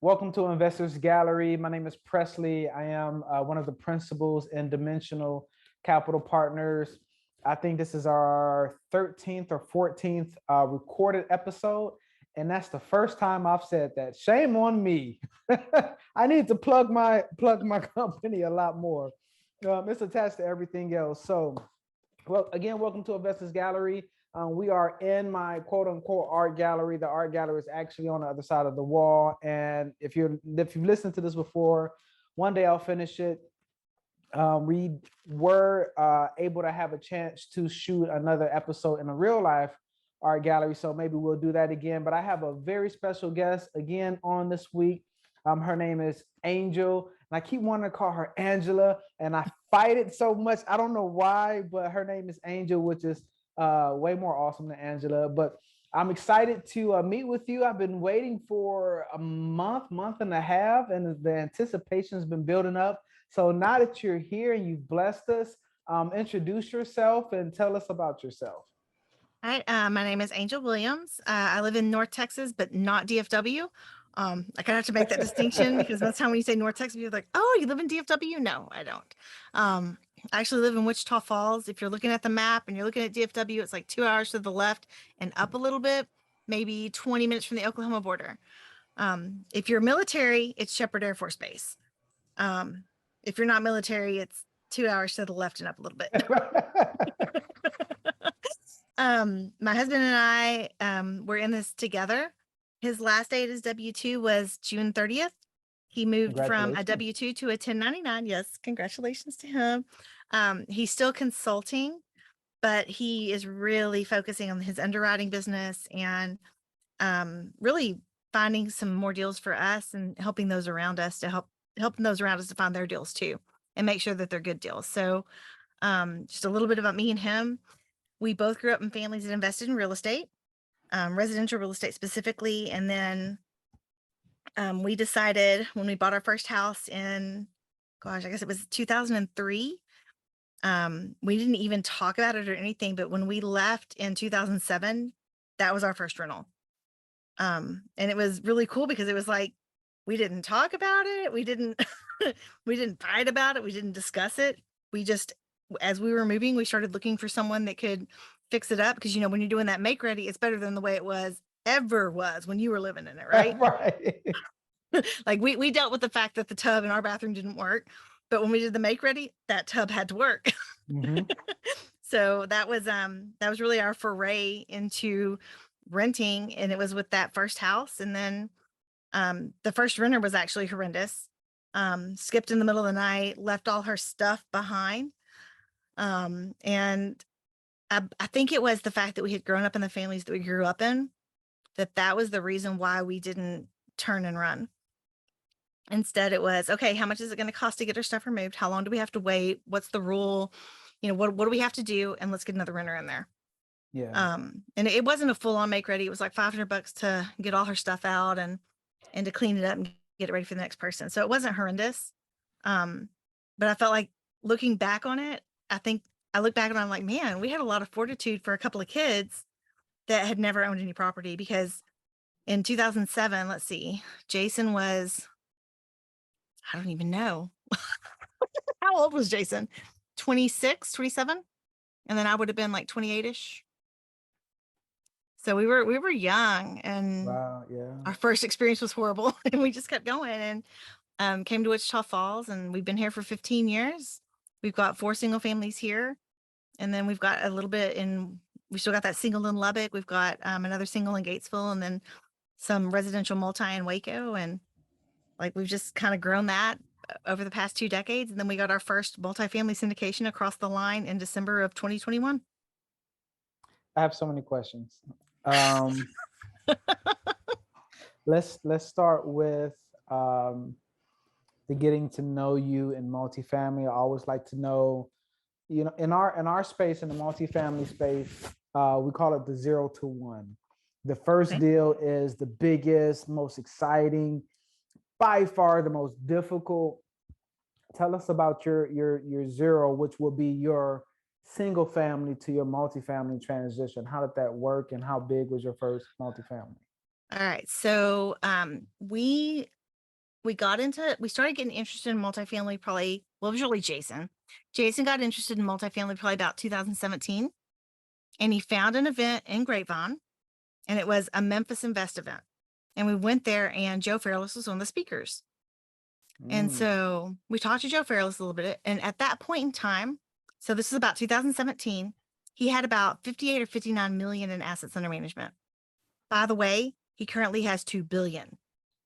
Welcome to Investors Gallery. My name is Presley. I am one of the principals in Dimensional Capital Partners. I think this is our 13th or 14th recorded episode. And that's the first time I've said that. Shame on me. I need to plug my company a lot more. It's attached to everything else. So, well, again, welcome to Investors Gallery. We are in my quote unquote art gallery. The art gallery is actually on the other side of the wall. And if you've listened to this before, one day I'll finish it. We were able to have a chance to shoot another episode in a real life art gallery. So maybe we'll do that again. But I have a very special guest again on this week. Her name is Angel. And I keep wanting to call her Angela. And I fight it so much. I don't know why, but her name is Angel, which is way more awesome than Angela. But I'm excited to meet with you. I've been waiting for a month and a half, and the anticipation has been building up. So now that you're here and you've blessed us, introduce yourself and tell us about yourself. Hi, my name is Angel Williams. I live in North Texas, but not DFW. I kind of have to make that distinction because most time when you say North Texas, you're like, oh, you live in DFW? No, I don't. I actually live in Wichita Falls. If you're looking at the map and you're looking at DFW, it's like 2 hours to the left and up a little bit, maybe 20 minutes from the Oklahoma border. If you're military, it's Shepherd Air Force Base. If you're not military, it's 2 hours to the left and up a little bit. My husband and I were in this together. His last day at his W-2 was June 30th. He moved from a W-2 to a 1099. Yes, congratulations to him. He's still consulting, but he is really focusing on his underwriting business and really finding some more deals for us and helping those around us to helping those around us to find their deals too and make sure that they're good deals. So just a little bit about me and him. We both grew up in families that invested in real estate, residential real estate specifically. And then we decided when we bought our first house in, I guess it was 2003. We didn't even talk about it or anything, but when we left in 2007, that was our first rental. And it was really cool because it was like, we didn't talk about it. We didn't, we didn't fight about it. We didn't discuss it. We just, as we were moving, we started looking for someone that could fix it up. Because, when you're doing that make ready, it's better than the way it was when you were living in it. Right. Right. Like we dealt with the fact that the tub in our bathroom didn't work. But when we did the make ready, that tub had to work. Mm-hmm. So that was really our foray into renting. And it was with that first house. And then the first renter was actually horrendous. Skipped in the middle of the night, left all her stuff behind. And I think it was the fact that we had grown up in the families that we grew up in, that was the reason why we didn't turn and run. Instead, it was, okay, how much is it going to cost to get our stuff removed? How long do we have to wait? What's the rule? What do we have to do? And let's get another renter in there. Yeah. And it wasn't a full on make ready. It was like $500 to get all her stuff out and to clean it up and get it ready for the next person. So it wasn't horrendous. But I felt like looking back on it, I look back and I'm like, man, we had a lot of fortitude for a couple of kids that had never owned any property, because in 2007, let's see, Jason was, I don't even know. How old was Jason? 26, 27? And then I would have been like 28-ish. So we were young, and wow, yeah. Our first experience was horrible, and we just kept going and came to Wichita Falls, and we've been here for 15 years. We've got 4 single families here. And then we've got a little bit we still got that single in Lubbock. We've got another single in Gatesville, and then some residential multi in Waco. And like, we've just kind of grown that over the past 2 decades. And then we got our first multifamily syndication across the line in December of 2021. I have so many questions. Let's start with the getting to know you in multifamily. I always like to know, in our space, in the multifamily space, we call it the 0 to 1. The first deal is the biggest, most exciting, by far the most difficult. Tell us about your 0, which will be your single family to your multifamily transition. How did that work, and how big was your first multifamily? All right. So we we started getting interested in multifamily probably, well, it was really Jason. Jason got interested in multifamily probably about 2017. And he found an event in Grapevine, and it was a Memphis Invest event. And we went there, and Joe Fairless was one of the speakers. And so we talked to Joe Fairless a little bit. And at that point in time, so this is about 2017, he had about 58 or 59 million in assets under management. By the way, he currently has 2 billion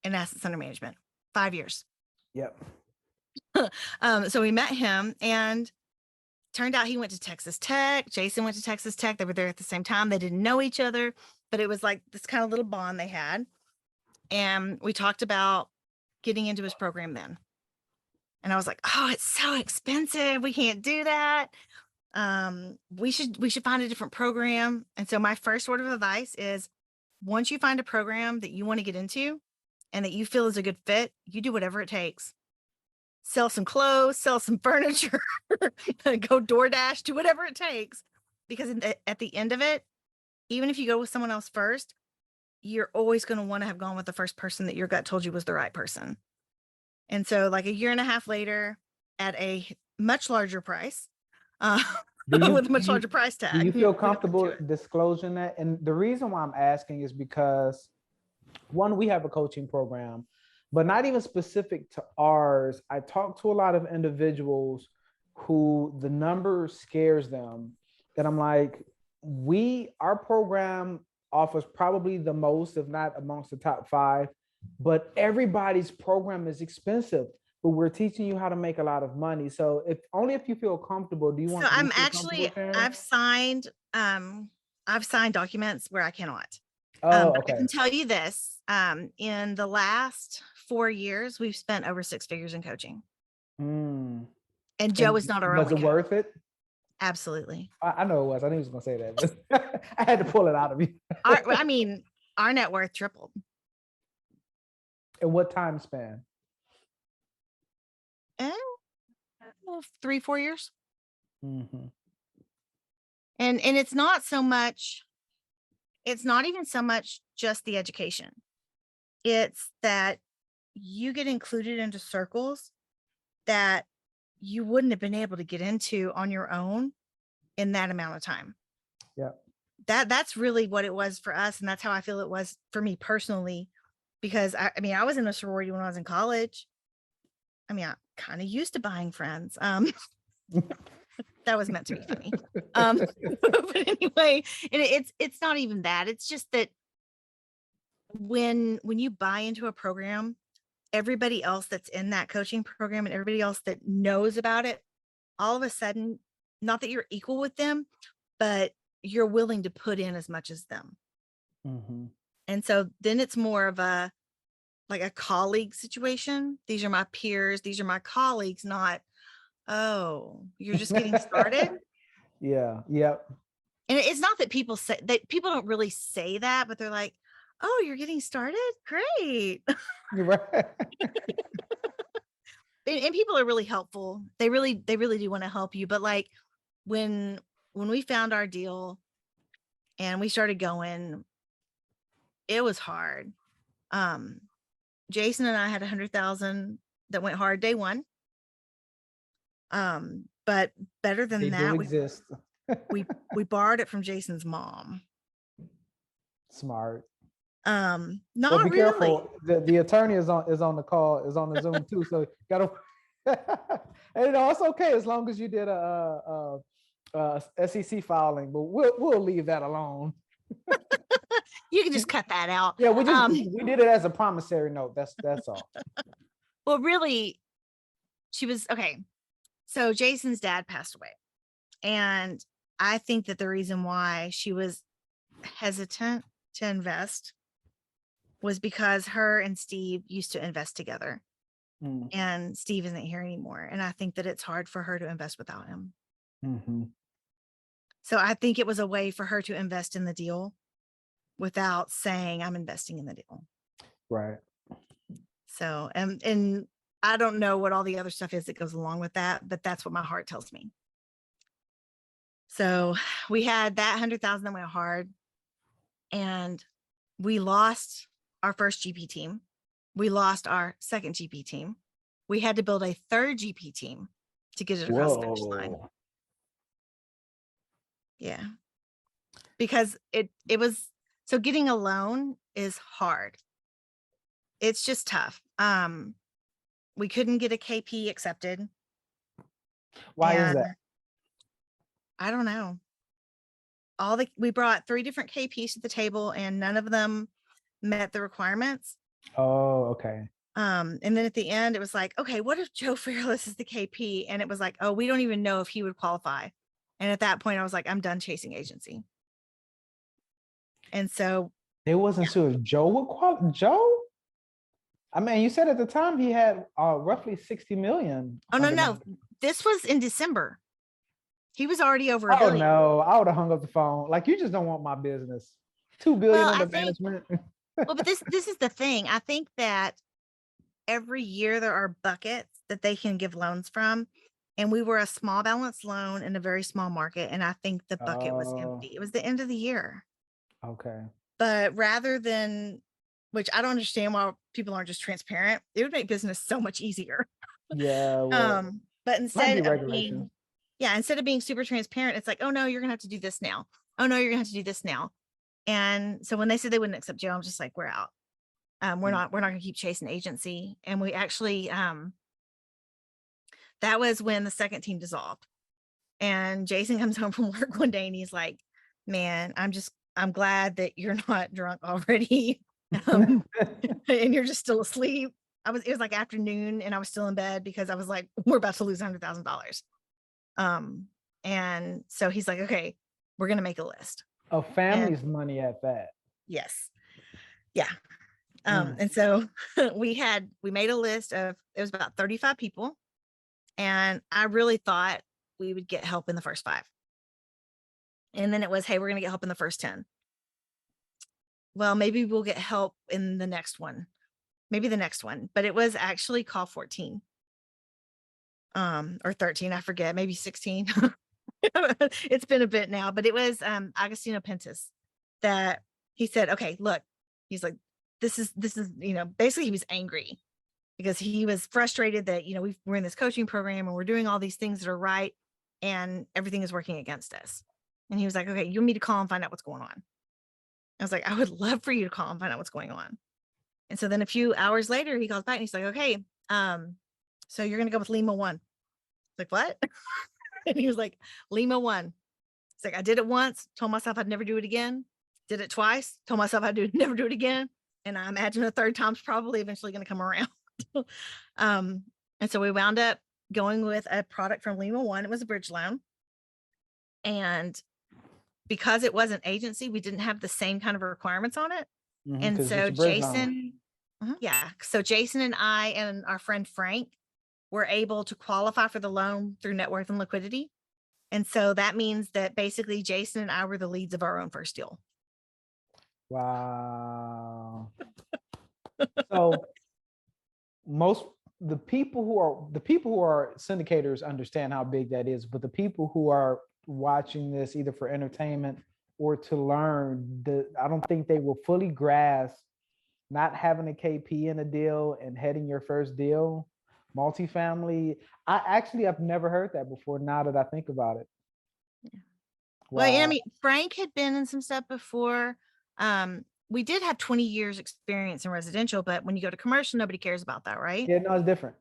in assets under management, 5 years. Yep. So we met him, and turned out he went to Texas Tech. Jason went to Texas Tech. They were there at the same time. They didn't know each other, but it was like this kind of little bond they had. And we talked about getting into his program then. And I was like, oh, it's so expensive. We can't do that. We should find a different program. And so my first word of advice is, once you find a program that you want to get into and that you feel is a good fit, you do whatever it takes. Sell some clothes, sell some furniture, go DoorDash, do whatever it takes. Because at the end of it, even if you go with someone else first, you're always going to want to have gone with the first person that your gut told you was the right person. And so like a year and a half later, at a much larger price, with a much larger price tag. Do you feel comfortable disclosing that? And the reason why I'm asking is because, one, we have a coaching program, but not even specific to ours. I talk to a lot of individuals who the number scares them. And I'm like, our program offers probably the most, if not amongst the top 5, but everybody's program is expensive, but we're teaching you how to make a lot of money. So if you feel comfortable, do you want So to? I'm actually, I've signed documents where I cannot. Okay. I can tell you this, in the last 4 years, we've spent over 6 figures in coaching. And Joe is not our only. Was it worth it? Absolutely. I know it was. I knew he was going to say that. I had to pull it out of you. Our net worth tripled. In what time span? 3-4 years. Mm-hmm. And it's not even so much just the education. It's that you get included into circles that you wouldn't have been able to get into on your own in that amount of time. Yeah. That's really what it was for us. And that's how I feel it was for me personally, because I was in a sorority when I was in college. I kind of used to buying friends. That was meant to be funny. But anyway, it's not even that. It's just that when you buy into a program, everybody else that's in that coaching program and everybody else that knows about it, all of a sudden, not that you're equal with them, but you're willing to put in as much as them. Mm-hmm. And so then it's more of a colleague situation. These are my peers. These are my colleagues, not, oh, you're just getting started. Yeah. Yep. And it's not that people people don't really say that, but they're like, oh, you're getting started? Great. You're right. And people are really helpful. They really do want to help you. But like when we found our deal and we started going, it was hard. Jason and I had 100,000 that went hard day one. But better than that, we borrowed it from Jason's mom. Smart. Not well, be really. Careful. The attorney is on the call, is on the Zoom too. So gotta. And it's okay as long as you did a SEC filing, but we'll leave that alone. You can just cut that out. Yeah, we did it as a promissory note. That's all. Well, really, she was okay. So Jason's dad passed away, and I think that the reason why she was hesitant to invest was because her and Steve used to invest together, and Steve isn't here anymore. And I think that it's hard for her to invest without him. Mm-hmm. So I think it was a way for her to invest in the deal without saying, I'm investing in the deal. Right. So, and I don't know what all the other stuff is that goes along with that, but that's what my heart tells me. So we had that 100,000 that went hard, and we lost our first GP team. we lost our second GP team. We had to build a third GP team to get it across the finish line. Whoa. Yeah. Because it was, so getting a loan is hard. It's just tough. We couldn't get a KP accepted. Why is that? I don't know. We brought 3 different KPs to the table and none of them met the requirements. Oh, okay. And then at the end, it was like, okay, what if Joe Fairless is the KP? And it was like, oh, we don't even know if he would qualify. And at that point, I was like, I'm done chasing agency. And so They wasn't sure if Joe would qualify. Joe? I mean, you said at the time he had roughly 60 million. Oh, no. This was in December. He was already over $1 billion. No, I would have hung up the phone. Like, you just don't want my business. $2 billion under management. Well, but this is the thing. I think that every year there are buckets that they can give loans from. And we were a small balance loan in a very small market. And I think the bucket was empty. It was the end of the year. Okay. But rather than, which I don't understand why people aren't just transparent, it would make business so much easier. Yeah. Well, but instead of being super transparent, it's like, oh no, you're gonna have to do this now. Oh no, you're gonna have to do this now. And so when they said they wouldn't accept Joe, I'm just like, we're out. We're not gonna keep chasing agency. And we actually, that was when the second team dissolved. And Jason comes home from work one day and he's like, man, I'm glad that you're not drunk already. And you're just still asleep. It was like afternoon and I was still in bed because I was like, we're about to lose $100,000. And so he's like, okay, we're going to make a list of family's money at that. Yes. Yeah. And so we made a list of, it was about 35 people. And I really thought we would get help in the first 5. And then it was, hey, we're going to get help in the first 10. Well, maybe we'll get help in the next one, maybe the next one, but it was actually call 14. Or 13, I forget, maybe 16. It's been a bit now, but it was Agostino Pentis that he said, okay, look, he's like, this is, basically he was angry because he was frustrated that, we're in this coaching program and we're doing all these things that are right and everything is working against us. And he was like, okay, you want me to call and find out what's going on? I was like, I would love for you to call and find out what's going on. And so then a few hours later, he calls back and he's like, okay, so you're going to go with Lima 1. Like, what? And he was like, Lima 1. It's like, I did it once, told myself I'd never do it again. Did it twice, told myself I'd never do it again. And I imagine a third time's probably eventually going to come around. And so we wound up going with a product from Lima 1. It was a bridge loan. And because it wasn't agency, we didn't have the same kind of requirements on it. And so Jason, so Jason and I and our friend Frank were able to qualify for the loan through net worth and liquidity. And so that means that basically Jason and I were the leads of our own first deal. Wow. So the people who are syndicators understand how big that is, but the people who are watching this either for entertainment or to learn, I don't think they will fully grasp not having a KP in a deal and heading your first deal, multifamily. I've never heard that before. Now that I think about it. Yeah. Wow. Well, I mean, Frank had been in some stuff before. We did have 20 years experience in residential, but when you go to commercial, nobody cares about that, right? Yeah, no, it's different.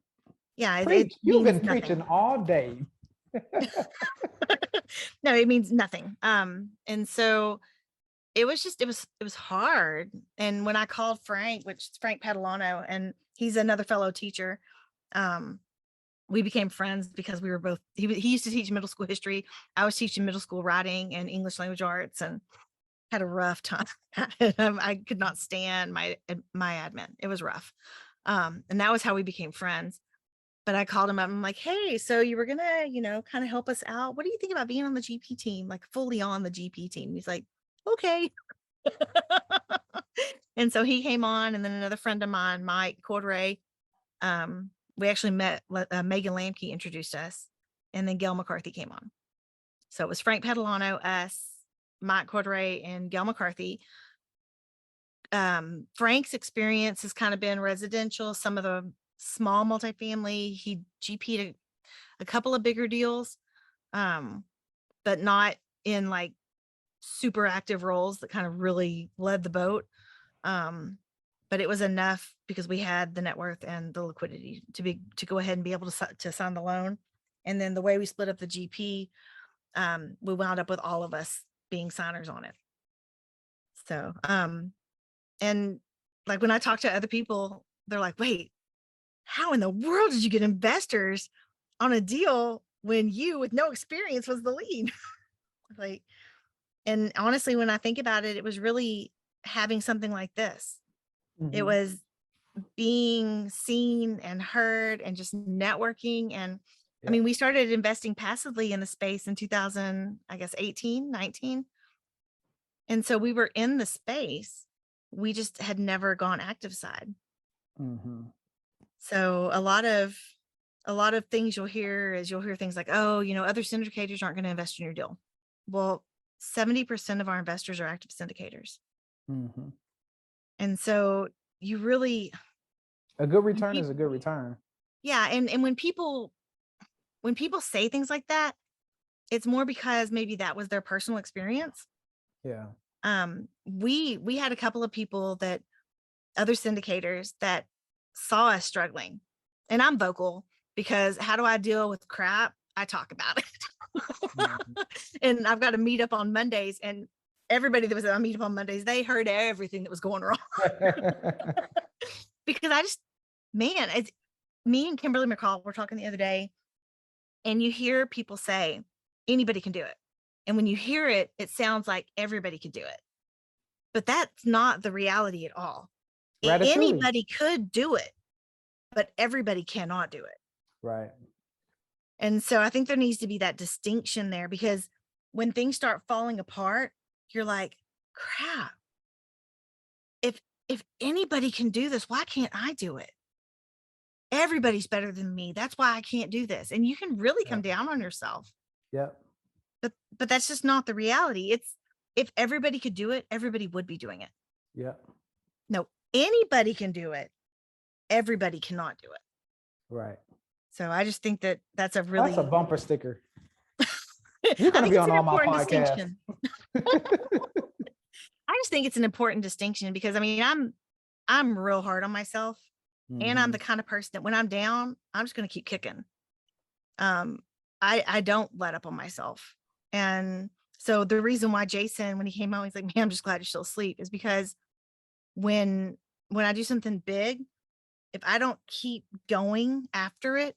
Yeah, you've been preaching all day. No, it means nothing. And so it was hard. And when I called Frank, which is Frank Padalano, and he's another fellow teacher, we became friends because we were both, he used to teach middle school history. I was teaching middle school writing and English language arts and had a rough time. I could not stand my admin. It was rough. And that was how we became friends. But I called him up. I'm like, hey, so you were going to, kind of help us out. What do you think about being on the GP team, like fully on the GP team? He's like, okay. And so he came on, and then another friend of mine, Mike Cordray, we actually met, Megan Lamke introduced us, and then Gail McCarthy came on. So it was Frank Padalano, us, Mike Cordray, and Gail McCarthy. Frank's experience has kind of been residential, some of the small multifamily. He GP'd a couple of bigger deals, but not in like super active roles that kind of really led the boat. But it was enough because we had the net worth and the liquidity to go ahead and be able to sign the loan. And then the way we split up the GP, we wound up with all of us being signers on it. So, and like when I talk to other people, they're like, wait, how in the world did you get investors on a deal when you with no experience was the lead? Like, and honestly, when I think about it, it was really having something like this. It was being seen and heard and just networking. And I mean, we started investing passively in the space in 2000, I guess, 18, 19. And so we were in the space. We just had never gone active side. So a lot of things you'll hear things like, oh, you know, other syndicators aren't going to invest in your deal. Well, 70% of our investors are active syndicators. And so you really, a good return is a good return. Yeah. And when people say things like that, it's more because maybe that was their personal experience. Yeah. We had a couple of people that other syndicators that saw us struggling, and I'm vocal because how do I deal with crap? I talk about it. And I've got a meetup on Mondays, and everybody that was at a meetup on Mondays, they heard everything that was going wrong. Because it's me and Kimberly McCall were talking the other day, and you hear people say anybody can do it. And when you hear it, it sounds like everybody could do it. But that's not the reality at all. Anybody could do it, but everybody cannot do it. Right. And so I think there needs to be that distinction there, because when things start falling apart, you're like, crap. If anybody can do this, why can't I do it? Everybody's better than me. That's why I can't do this. And you can really come down on yourself. Yep. But that's just not the reality. It's, if everybody could do it, everybody would be doing it. Yep. No, anybody can do it. Everybody cannot do it. Right. So I just think that's a bumper sticker. You're going to be on all my podcasts. I just think it's an important distinction because I mean, I'm real hard on myself, and I'm the kind of person that when I'm down, I'm just going to keep kicking. I don't let up on myself. And so the reason why Jason, when he came out, he's like, man, I'm just glad you're still asleep, is because when I do something big, if I don't keep going after it,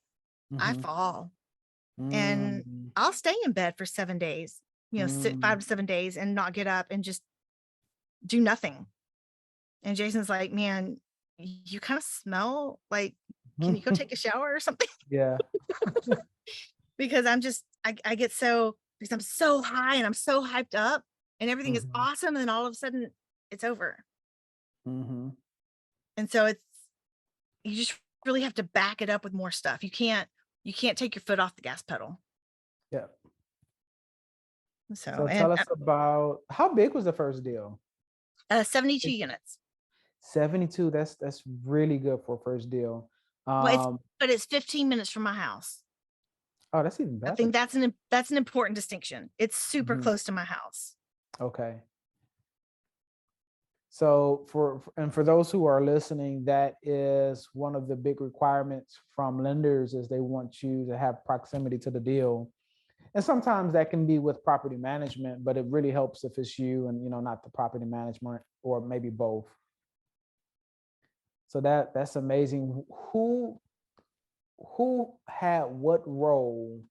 I fall. And I'll stay in bed for 7 days, sit 5 to 7 days and not get up and just do nothing. And Jason's like, man, you kind of smell like, can you go take a shower or something? Yeah. Because I get so, because I'm so high and I'm so hyped up and everything is awesome. And then all of a sudden it's over. And so you just really have to back it up with more stuff. You can't take your foot off the gas pedal. Yeah. So tell us about, how big was the first deal? 72 units. 72. That's really good for a first deal. But it's 15 minutes from my house. Oh, that's even better. I think that's an important distinction. It's super close to my house. Okay. So for those who are listening, that is one of the big requirements from lenders, is they want you to have proximity to the deal. And sometimes that can be with property management, but it really helps if it's you and, not the property management, or maybe both. So that's amazing. Who had what role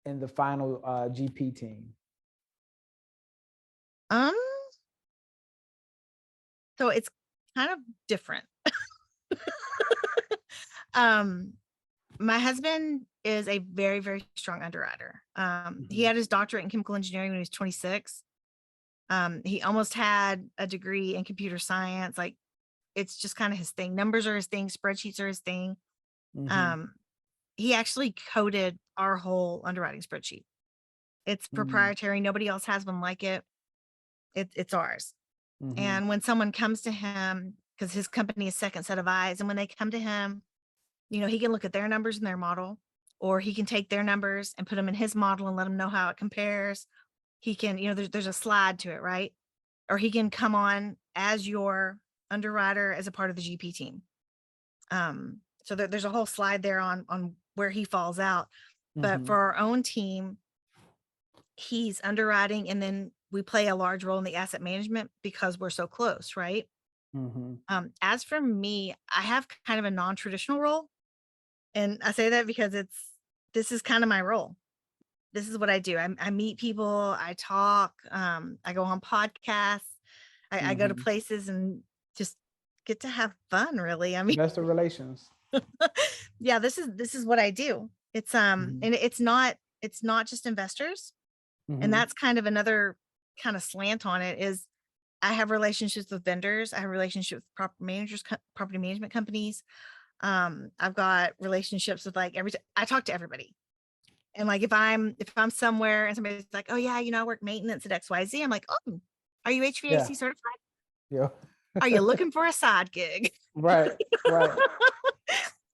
in the final GP team? So it's kind of different. My husband is a very, very strong underwriter. He had his doctorate in chemical engineering when he was 26. He almost had a degree in computer science. Like, it's just kind of his thing. Numbers are his thing. Spreadsheets are his thing. He actually coded our whole underwriting spreadsheet. It's proprietary. Nobody else has one like it. It's ours. And when someone comes to him, because his company is Second Set of Eyes, and when they come to him, he can look at their numbers in their model, or he can take their numbers and put them in his model and let them know how it compares. He can, there's a slide to it, right? Or he can come on as your underwriter as a part of the GP team. So there's a whole slide there on where he falls out. But for our own team, he's underwriting, and then we play a large role in the asset management because we're so close, right? As for me, I have kind of a non-traditional role. And I say that because this is kind of my role. This is what I do. I meet people, I talk, I go on podcasts, I go to places and just get to have fun, really. I mean, investor relations. Yeah, this is what I do. It's and it's not just investors. And that's kind of another kind of slant on it is I have relationships with vendors. I have relationships with property management companies. I've got relationships with I talk to everybody. And if I'm somewhere and somebody's like, oh yeah, I work maintenance at XYZ. I'm like, oh, are you HVAC certified? Yeah. Are you looking for a side gig? Right.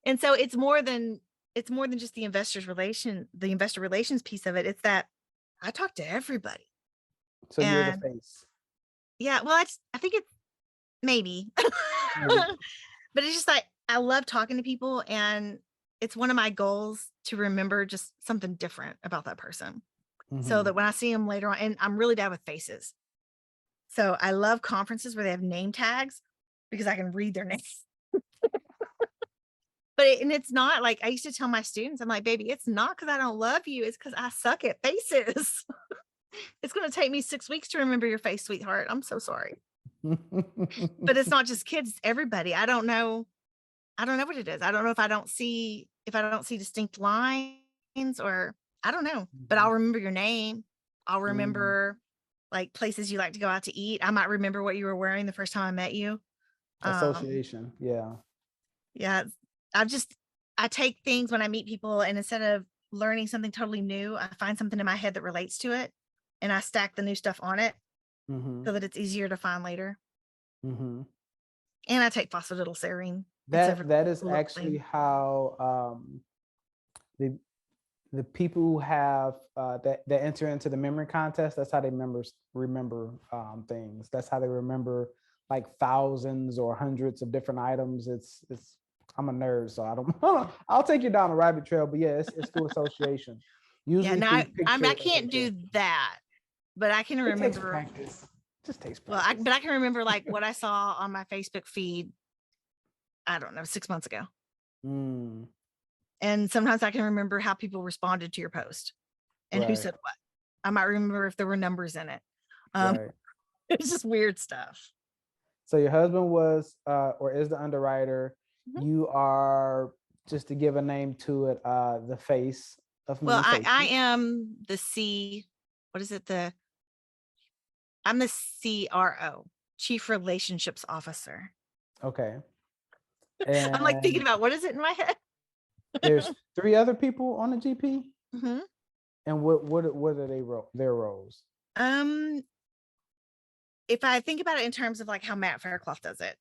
And so it's more than just the investor relations piece of it. It's that I talk to everybody. So you're the face. Yeah, well, I think it's maybe. But it's just I love talking to people, and it's one of my goals to remember just something different about that person. So that when I see them later on, and I'm really bad with faces. So I love conferences where they have name tags because I can read their names. But it's not I used to tell my students, I'm like, baby, it's not because I don't love you. It's because I suck at faces. It's going to take me 6 weeks to remember your face, sweetheart. I'm so sorry. But it's not just kids, it's everybody. I don't know what it is. I don't know if I don't see distinct lines, or I don't know, but I'll remember your name. I'll remember places you like to go out to eat. I might remember what you were wearing the first time I met you. Association. Yeah. Yeah. I take things when I meet people, and instead of learning something totally new, I find something in my head that relates to it, and I stack the new stuff on it so that it's easier to find later. And I take phosphatidylserine. That is actually how the people who have that enter into the memory contest, that's how they remember things. That's how they remember thousands or hundreds of different items. It's I'm a nerd, so I don't I'll take you down a rabbit trail, but yeah, it's through association. Usually I can't do that, but I can remember. It takes practice. Just takes practice. But I can remember what I saw on my Facebook feed, I don't know, 6 months ago. And sometimes I can remember how people responded to your post and who said what. I might remember if there were numbers in it. It's just weird stuff. So your husband was or is the underwriter. You are, just to give a name to it, the face of Well, I am the I'm the CRO, Chief Relationships Officer. Okay. And I'm thinking about what is it in my head? There's 3 other people on the GP. And what are their roles? If I think about it in terms of how Matt Faircloth does it,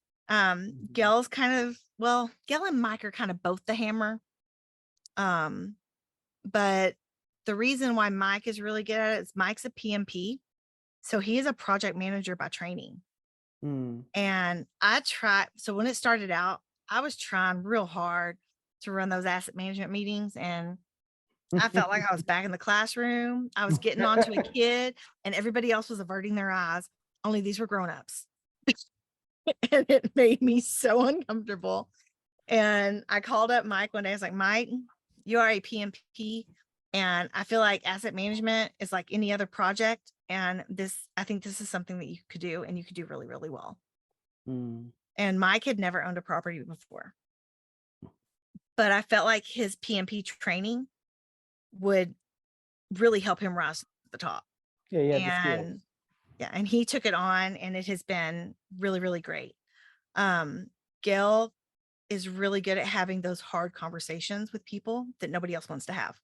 Gail's Gail and Mike are kind of both the hammer. But the reason why Mike is really good at it is Mike's a PMP. So he is a project manager by training. And so when it started out, I was trying real hard to run those asset management meetings, and I felt like I was back in the classroom. I was getting onto a kid, and everybody else was averting their eyes. Only these were grown-ups. And it made me so uncomfortable. And I called up Mike one day. I was like, Mike, you are a PMP, and I feel like asset management is like any other project. And I think this is something that you could do, and you could do really, really well. And Mike had never owned a property before, but I felt like his PMP training would really help him rise to the top. And he took it on, and it has been really, really great. Gail is really good at having those hard conversations with people that nobody else wants to have.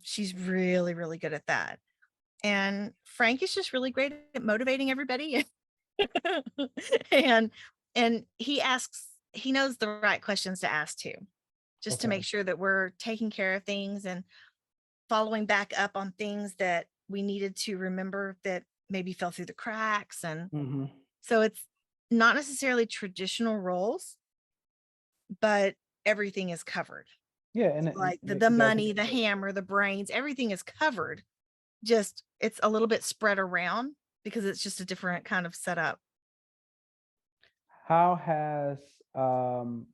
She's really, really good at that. And Frank is just really great at motivating everybody. and he knows the right questions to ask too, just to Okay. make sure that we're taking care of things and following back up on things that we needed to remember that maybe fell through the cracks. And Hmm. so it's not necessarily traditional roles, but everything is covered. Yeah, and Like you the guys money, the hammer, the brains, everything is covered. Just it's a little bit spread around because it's just a different kind of setup. how has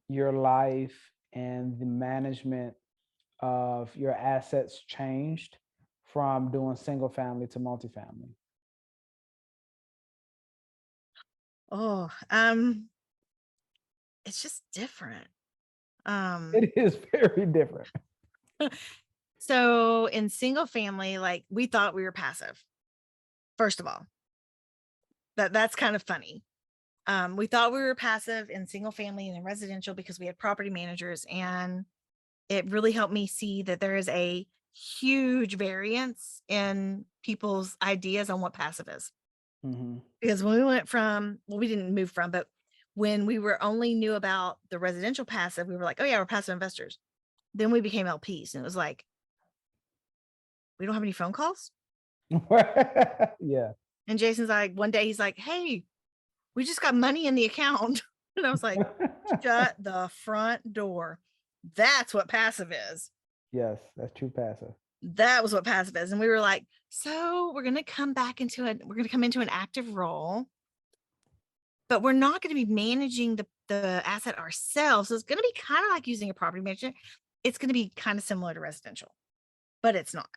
your life and the management of your assets changed from doing single family to multifamily? Oh, it's just different. It is very different. So in single family, like we thought we were passive. First of all, that's kind of funny. We thought we were passive in single family and in residential because we had property managers, and it really helped me see that there is a huge variance in people's ideas on what passive is. Hmm. Because when we went from, well, we didn't move from, but when we were only knew about the residential passive, we were like, oh yeah, we're passive investors. Then we became LPs, and it was like, we don't have any phone calls. Yeah. And Jason's like, one day he's like, hey, we just got money in the account. And I was like, shut the front door. That's what passive is. Yes, that's true passive. That was what passive is. And we were like, so we're going to come into an active role, but we're not going to be managing the asset ourselves. So it's going to be kind of like using a property manager. It's going to be kind of similar to residential, but it's not.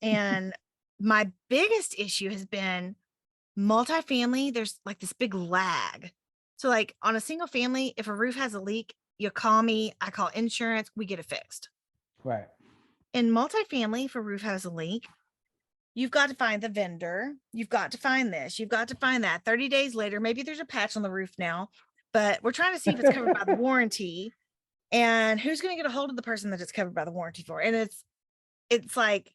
And my biggest issue has been multifamily. There's like this big lag. So like on a single family, if a roof has a leak, you call me, I call insurance, we get it fixed. Right. In multifamily, if a roof has a leak, you've got to find the vendor. You've got to find this. You've got to find that. 30 days later, maybe there's a patch on the roof now, but we're trying to see if it's covered by the warranty, and who's going to get a hold of the person that it's covered by the warranty for. And it's like,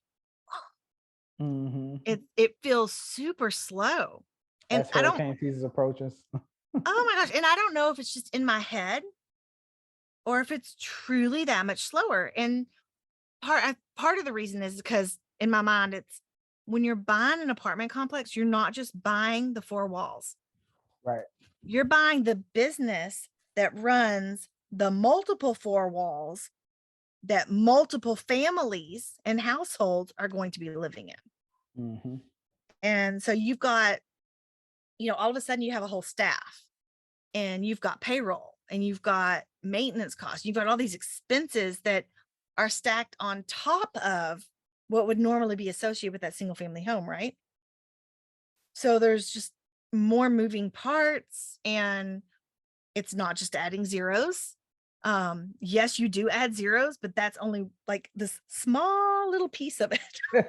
Hmm. it feels super slow. And As I don't, hurricane season approaches. oh my gosh. And I don't know if it's just in my head or if it's truly that much slower. And part of the reason is because in my mind, it's when you're buying an apartment complex, you're not just buying the four walls. Right. You're buying the business that runs the multiple four walls that multiple families and households are going to be living in. Hmm. And so you've got, all of a sudden you have a whole staff, and you've got payroll, and you've got maintenance costs. You've got all these expenses that are stacked on top of what would normally be associated with that single family home, right? So there's just more moving parts, and it's not just adding zeros. Yes, you do add zeros, but that's only like this small little piece of it.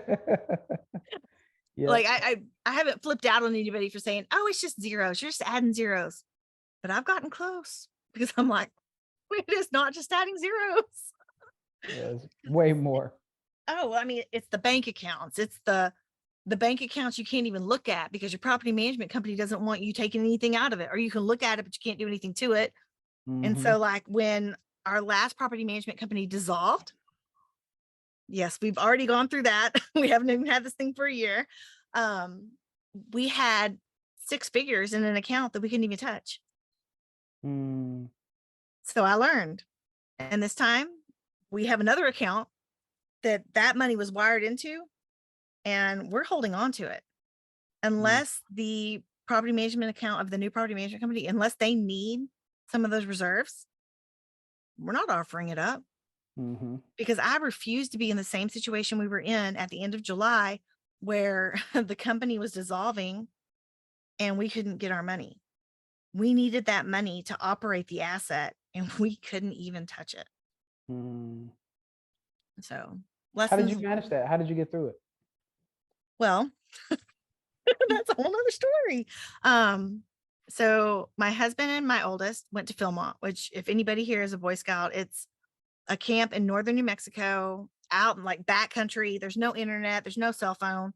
Yeah. Like I haven't flipped out on anybody for saying, oh, it's just zeros. You're just adding zeros. But I've gotten close because I'm like, it is not just adding zeros. Yes. Way more. Oh, I mean, it's the bank accounts. It's the bank accounts you can't even look at because your property management company doesn't want you taking anything out of it, or you can look at it, but you can't do anything to it. And Hmm. so like when our last property management company dissolved, yes, we've already gone through that. We haven't even had this thing for a year. We had 6 figures in an account that we couldn't even touch. Mm. So I learned. And this time we have another account that money was wired into, and we're holding on to it Mm. unless the property management account of the new property management company, unless they need some of those reserves, we're not offering it up, Hmm. because I refuse to be in the same situation we were in at the end of July where the company was dissolving and we couldn't get our money. We needed that money to operate the asset, and we couldn't even touch it. Mm. So How did you lessons, manage that? How did you get through it? well, that's a whole nother story. So my husband and my oldest went to Philmont, which if anybody here is a Boy Scout, it's a camp in northern New Mexico, out in like backcountry. There's no internet, there's no cell phone.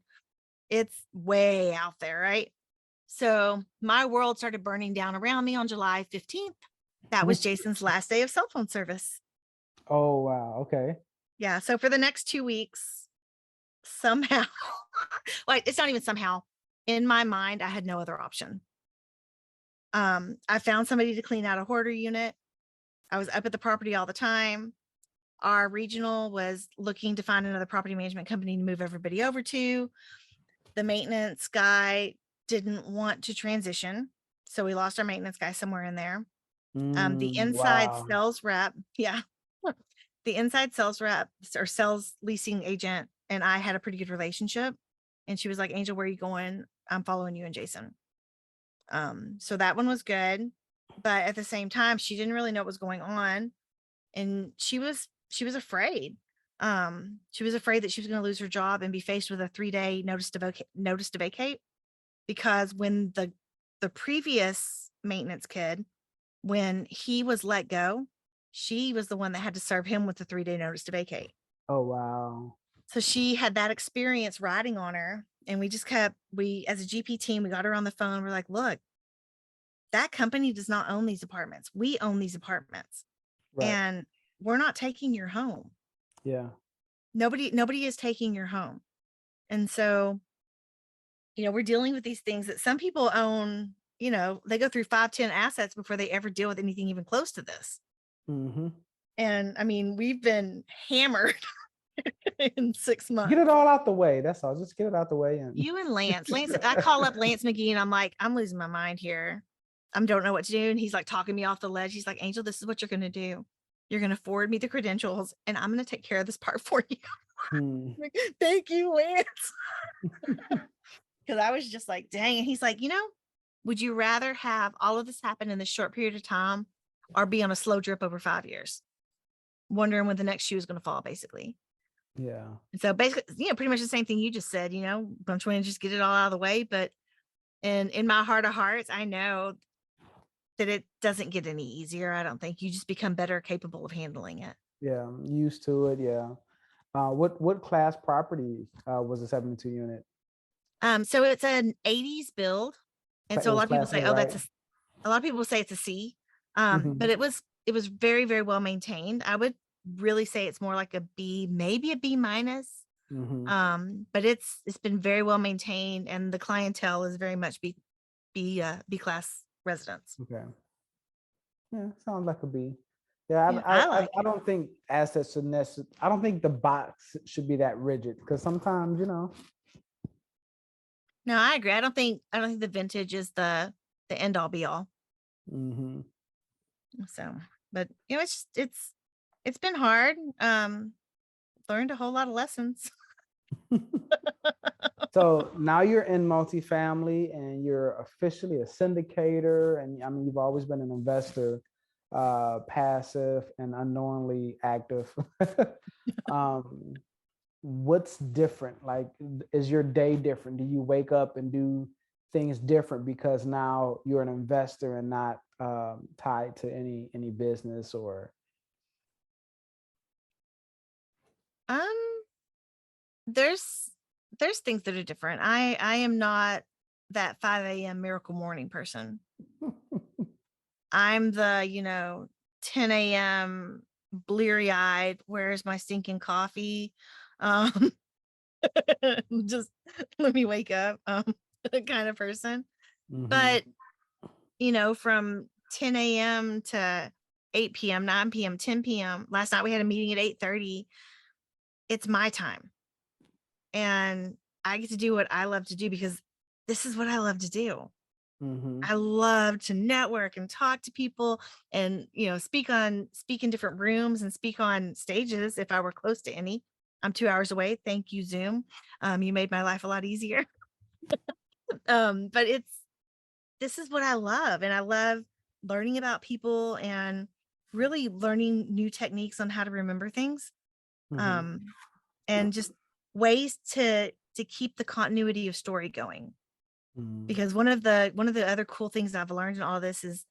It's way out there, right? So my world started burning down around me on July 15th. That was Jason's last day of cell phone service. Oh, wow. Okay. Yeah. So for the next 2 weeks, somehow, like it's not even somehow, in my mind, I had no other option. I found somebody to clean out a hoarder unit. I was up at the property all the time. Our regional was looking to find another property management company to move everybody over to. The maintenance guy didn't want to transition. So we lost our maintenance guy somewhere in there. The inside Wow. sales rep, yeah. The inside sales rep or sales leasing agent and I had a pretty good relationship. And she was like, Angel, where are you going? I'm following you and Jason. So that one was good. But at the same time, she didn't really know what was going on. And she was afraid. She was afraid that she was going to lose her job and be faced with a 3-day notice to vacate. Because when the previous maintenance kid, when he was let go, she was the one that had to serve him with the 3-day notice to vacate. Oh, wow. So she had that experience riding on her. And we just as a GP team, we got her on the phone. We're like, look, that company does not own these apartments. We own these apartments. Right. And we're not taking your home. Yeah. Nobody is taking your home. And so, we're dealing with these things that some people own, they go through 5-10 assets before they ever deal with anything even close to this. Mm-hmm. And I mean, we've been hammered in 6 months. Get it all out the way. That's all. Just get it out the way. And You and Lance, I call up Lance McGee and I'm like, I'm losing my mind here. I don't know what to do. And he's like talking me off the ledge. He's like, Angel, this is what you're going to do. You're going to forward me the credentials and I'm going to take care of this part for you. Like, thank you, Lance. Because I was just like, dang. And he's like, would you rather have all of this happen in this short period of time or be on a slow drip over 5 years? Wondering when the next shoe is going to fall, basically. Yeah. And so basically, pretty much the same thing you just said, I'm trying to just get it all out of the way. But in my heart of hearts, I know that it doesn't get any easier. I don't think you just become better capable of handling it. Yeah. Used to it. Yeah. What class property was the 72 unit? So it's an 80s build. And so a lot of people say, oh, right? A lot of people say it's a C. Mm-hmm. But it was very, very well maintained. I would really say it's more like a B, maybe a B minus. Mm-hmm. But it's been very well maintained and the clientele is very much B class residents. Okay. Yeah, sounds like a B. Yeah, Yeah, I don't think assets should necessarily, I don't think the box should be that rigid because sometimes, No, I agree. I don't think the vintage is the end all be all. Mm-hmm. So, but it's been hard. Learned a whole lot of lessons. So now you're in multifamily and you're officially a syndicator. And I mean, you've always been an investor, passive and unknowingly active. What's different? Like, is your day different? Do you wake up and do things different because now you're an investor and not tied to any business or? There's things that are different. I am not that 5 a.m. miracle morning person. I'm the 10 a.m. bleary eyed, where's my stinking coffee? Just let me wake up kind of person. Mm-hmm. But from 10 a.m. to 8 p.m., 9 p.m., 10 p.m. Last night we had a meeting at 8:30. It's my time. And I get to do what I love to do because this is what I love to do. Mm-hmm. I love to network and talk to people and, speak in different rooms and speak on stages if I were close to any. I'm 2 hours away. Thank you, Zoom. You made my life a lot easier. But this is what I love. And I love learning about people and really learning new techniques on how to remember things. Mm-hmm. And just ways to keep the continuity of story going. Mm-hmm. Because one of the other cool things I've learned in all this is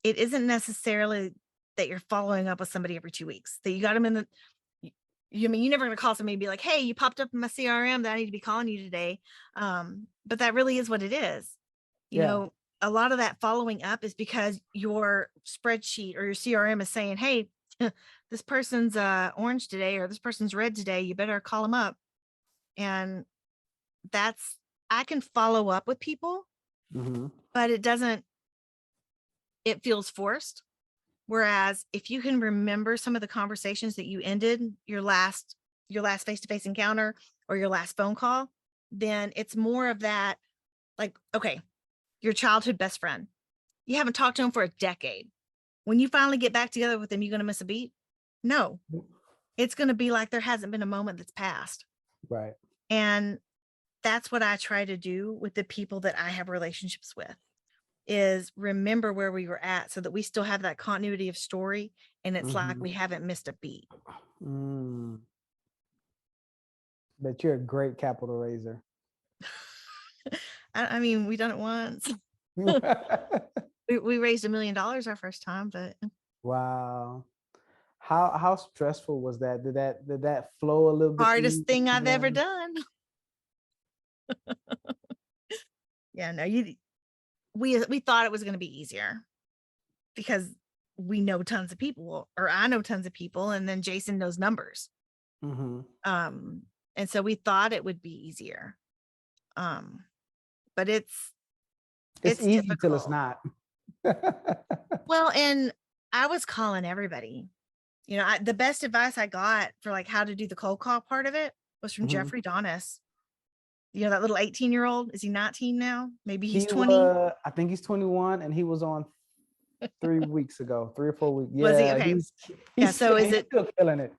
it isn't necessarily that you're following up with somebody every 2 weeks, that you got them You mean, you're never going to call somebody and be like, hey, you popped up in my CRM that I need to be calling you today. But that really is what it is. You know, a lot of that following up is because your spreadsheet or your CRM is saying, hey, this person's orange today, or this person's red today. You better call them up. And I can follow up with people, but it feels forced. Whereas if you can remember some of the conversations that you ended your last face-to-face encounter or your last phone call, then it's more of that, like, okay, your childhood best friend, you haven't talked to him for a decade. When you finally get back together with him, you're going to miss a beat? No, it's going to be like there hasn't been a moment that's passed. Right. And that's what I try to do with the people that I have relationships with, is remember where we were at so that we still have that continuity of story. And it's like we haven't missed a beat. But you're a great capital raiser. I mean, we done it once. we raised $1 million our first time, but wow. How stressful was that? Did that flow a little bit? Hardest thing I've ever done. Yeah, no, we thought it was going to be easier because we know tons of people, or I know tons of people, and then Jason knows numbers. And so we thought it would be easier. But it's easy difficult. till it's not. Well, and I was calling everybody. You know, the best advice I got for like how to do the cold call part of it was from Jeffrey Donis. You know, that little 18-year-old, is he 19 now? Maybe he's 20. I think he's 21, and he was on 3 weeks ago, 3 or 4 weeks. Yeah, was he? Okay. He's so he's still killing it.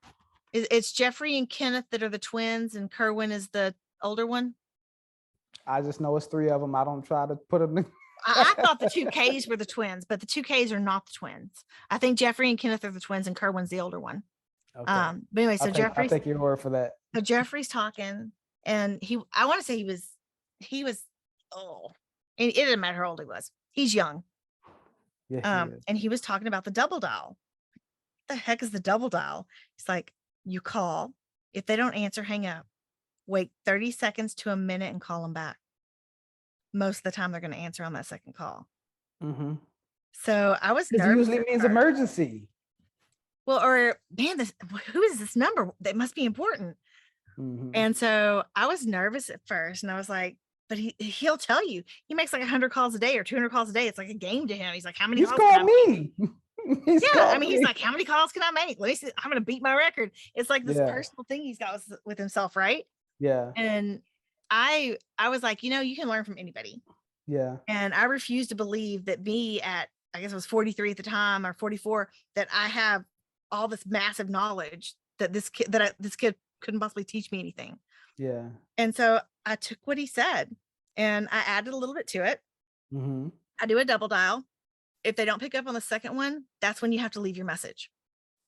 It's Jeffrey and Kenneth that are the twins, and Kerwin is the older one. I just know it's 3 of them. I don't try to put them in. I thought the 2 Ks were the twins, but the 2 Ks are not the twins. I think Jeffrey and Kenneth are the twins, and Kerwin's the older one. Okay. But anyway, so I'll take your word for that. So Jeffrey's talking, and I want to say he was and it didn't matter how old he was. He's young. Yeah, and he was talking about the double dial. What the heck is the double dial? He's like, you call, if they don't answer, hang up, wait 30 seconds to a minute and call them back. Most of the time they're going to answer on that second call. So I was nervous. It usually means emergency. Well, or man, who is this number? That must be important. And so I was nervous at first, and I was like, but he'll tell you he makes like 100 calls a day or 200 calls a day. It's like a game to him. He's like, how many calls can I make? He's like, how many calls can I make? Let me see. I'm going to beat my record. It's like this personal thing he's got with himself. Right. Yeah. And I was like, you can learn from anybody. Yeah. And I refuse to believe that me at, I guess it was 43 at the time, or 44, that I have all this massive knowledge that this kid couldn't possibly teach me anything. Yeah. And so I took what he said and I added a little bit to it. I do a double dial. If they don't pick up on the second one, that's when you have to leave your message.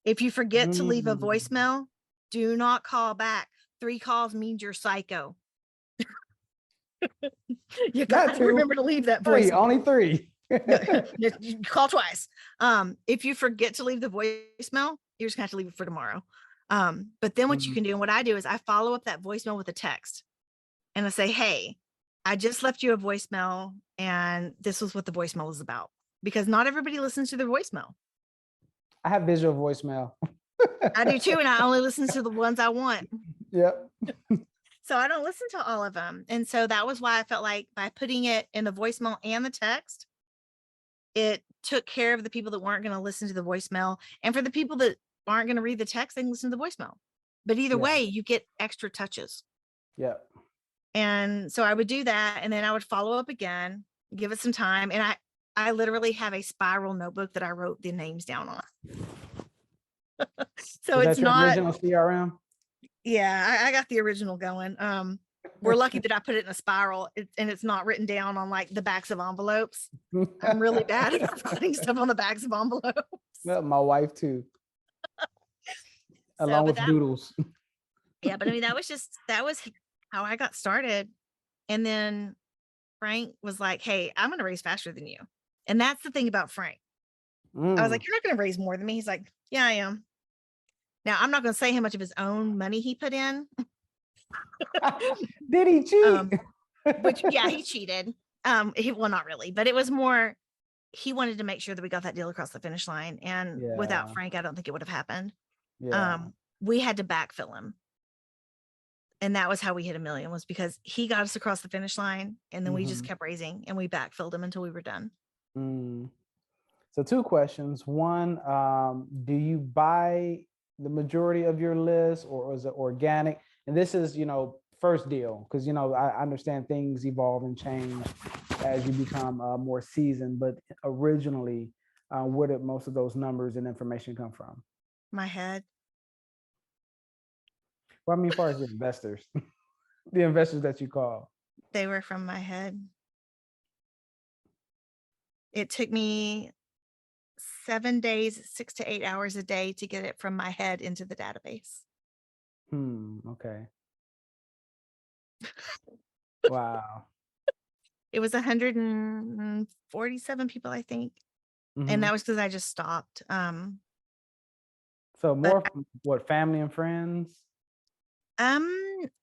If you forget to leave a voicemail, do not call back. 3 calls means you're psycho. You got to remember to leave that voicemail. Only 3. You call twice. If you forget to leave the voicemail, you're just gonna have to leave it for tomorrow. But then what you can do, and what I do, is I follow up that voicemail with a text, and I say, hey, I just left you a voicemail, and this was what the voicemail is about, because not everybody listens to their voicemail. I have visual voicemail. I do too, and I only listen to the ones I want. Yep. So I don't listen to all of them. And so that was why I felt like by putting it in the voicemail and the text, it took care of the people that weren't going to listen to the voicemail. And for the people that aren't going to read the text, they can listen to the voicemail. But either way, you get extra touches. Yep. And so I would do that. And then I would follow up again, give it some time. And I literally have a spiral notebook that I wrote the names down on. So it's not original CRM. Yeah, I got the original going. We're lucky that I put it in a spiral, and it's not written down on like the backs of envelopes. I'm really bad at putting stuff on the backs of envelopes. Well, my wife too. Along with doodles. Yeah, but I mean, that was how I got started. And then Frank was like, hey, I'm going to raise faster than you. And that's the thing about Frank. I was like, you're not going to raise more than me. He's like, yeah, I am. Now, I'm not going to say how much of his own money he put in. Did he cheat? Which, yeah, he cheated. Well, not really, but it was more, he wanted to make sure that we got that deal across the finish line. And without Frank, I don't think it would have happened. We had to backfill him. And that was how we hit $1 million, was because he got us across the finish line, and then we just kept raising, and we backfilled him until we were done. So 2 questions. One, do you buy the majority of your list, or is it organic? And this is, first deal, because, I understand things evolve and change as you become more seasoned, but originally, where did most of those numbers and information come from? My head. Well, I mean, as far as the investors, the investors that you call. They were from my head. It took me 7 days, 6 to 8 hours a day to get it from my head into the database. Okay. Wow. It was 147 people, I think. And that was because I just stopped. So more from what, family and friends?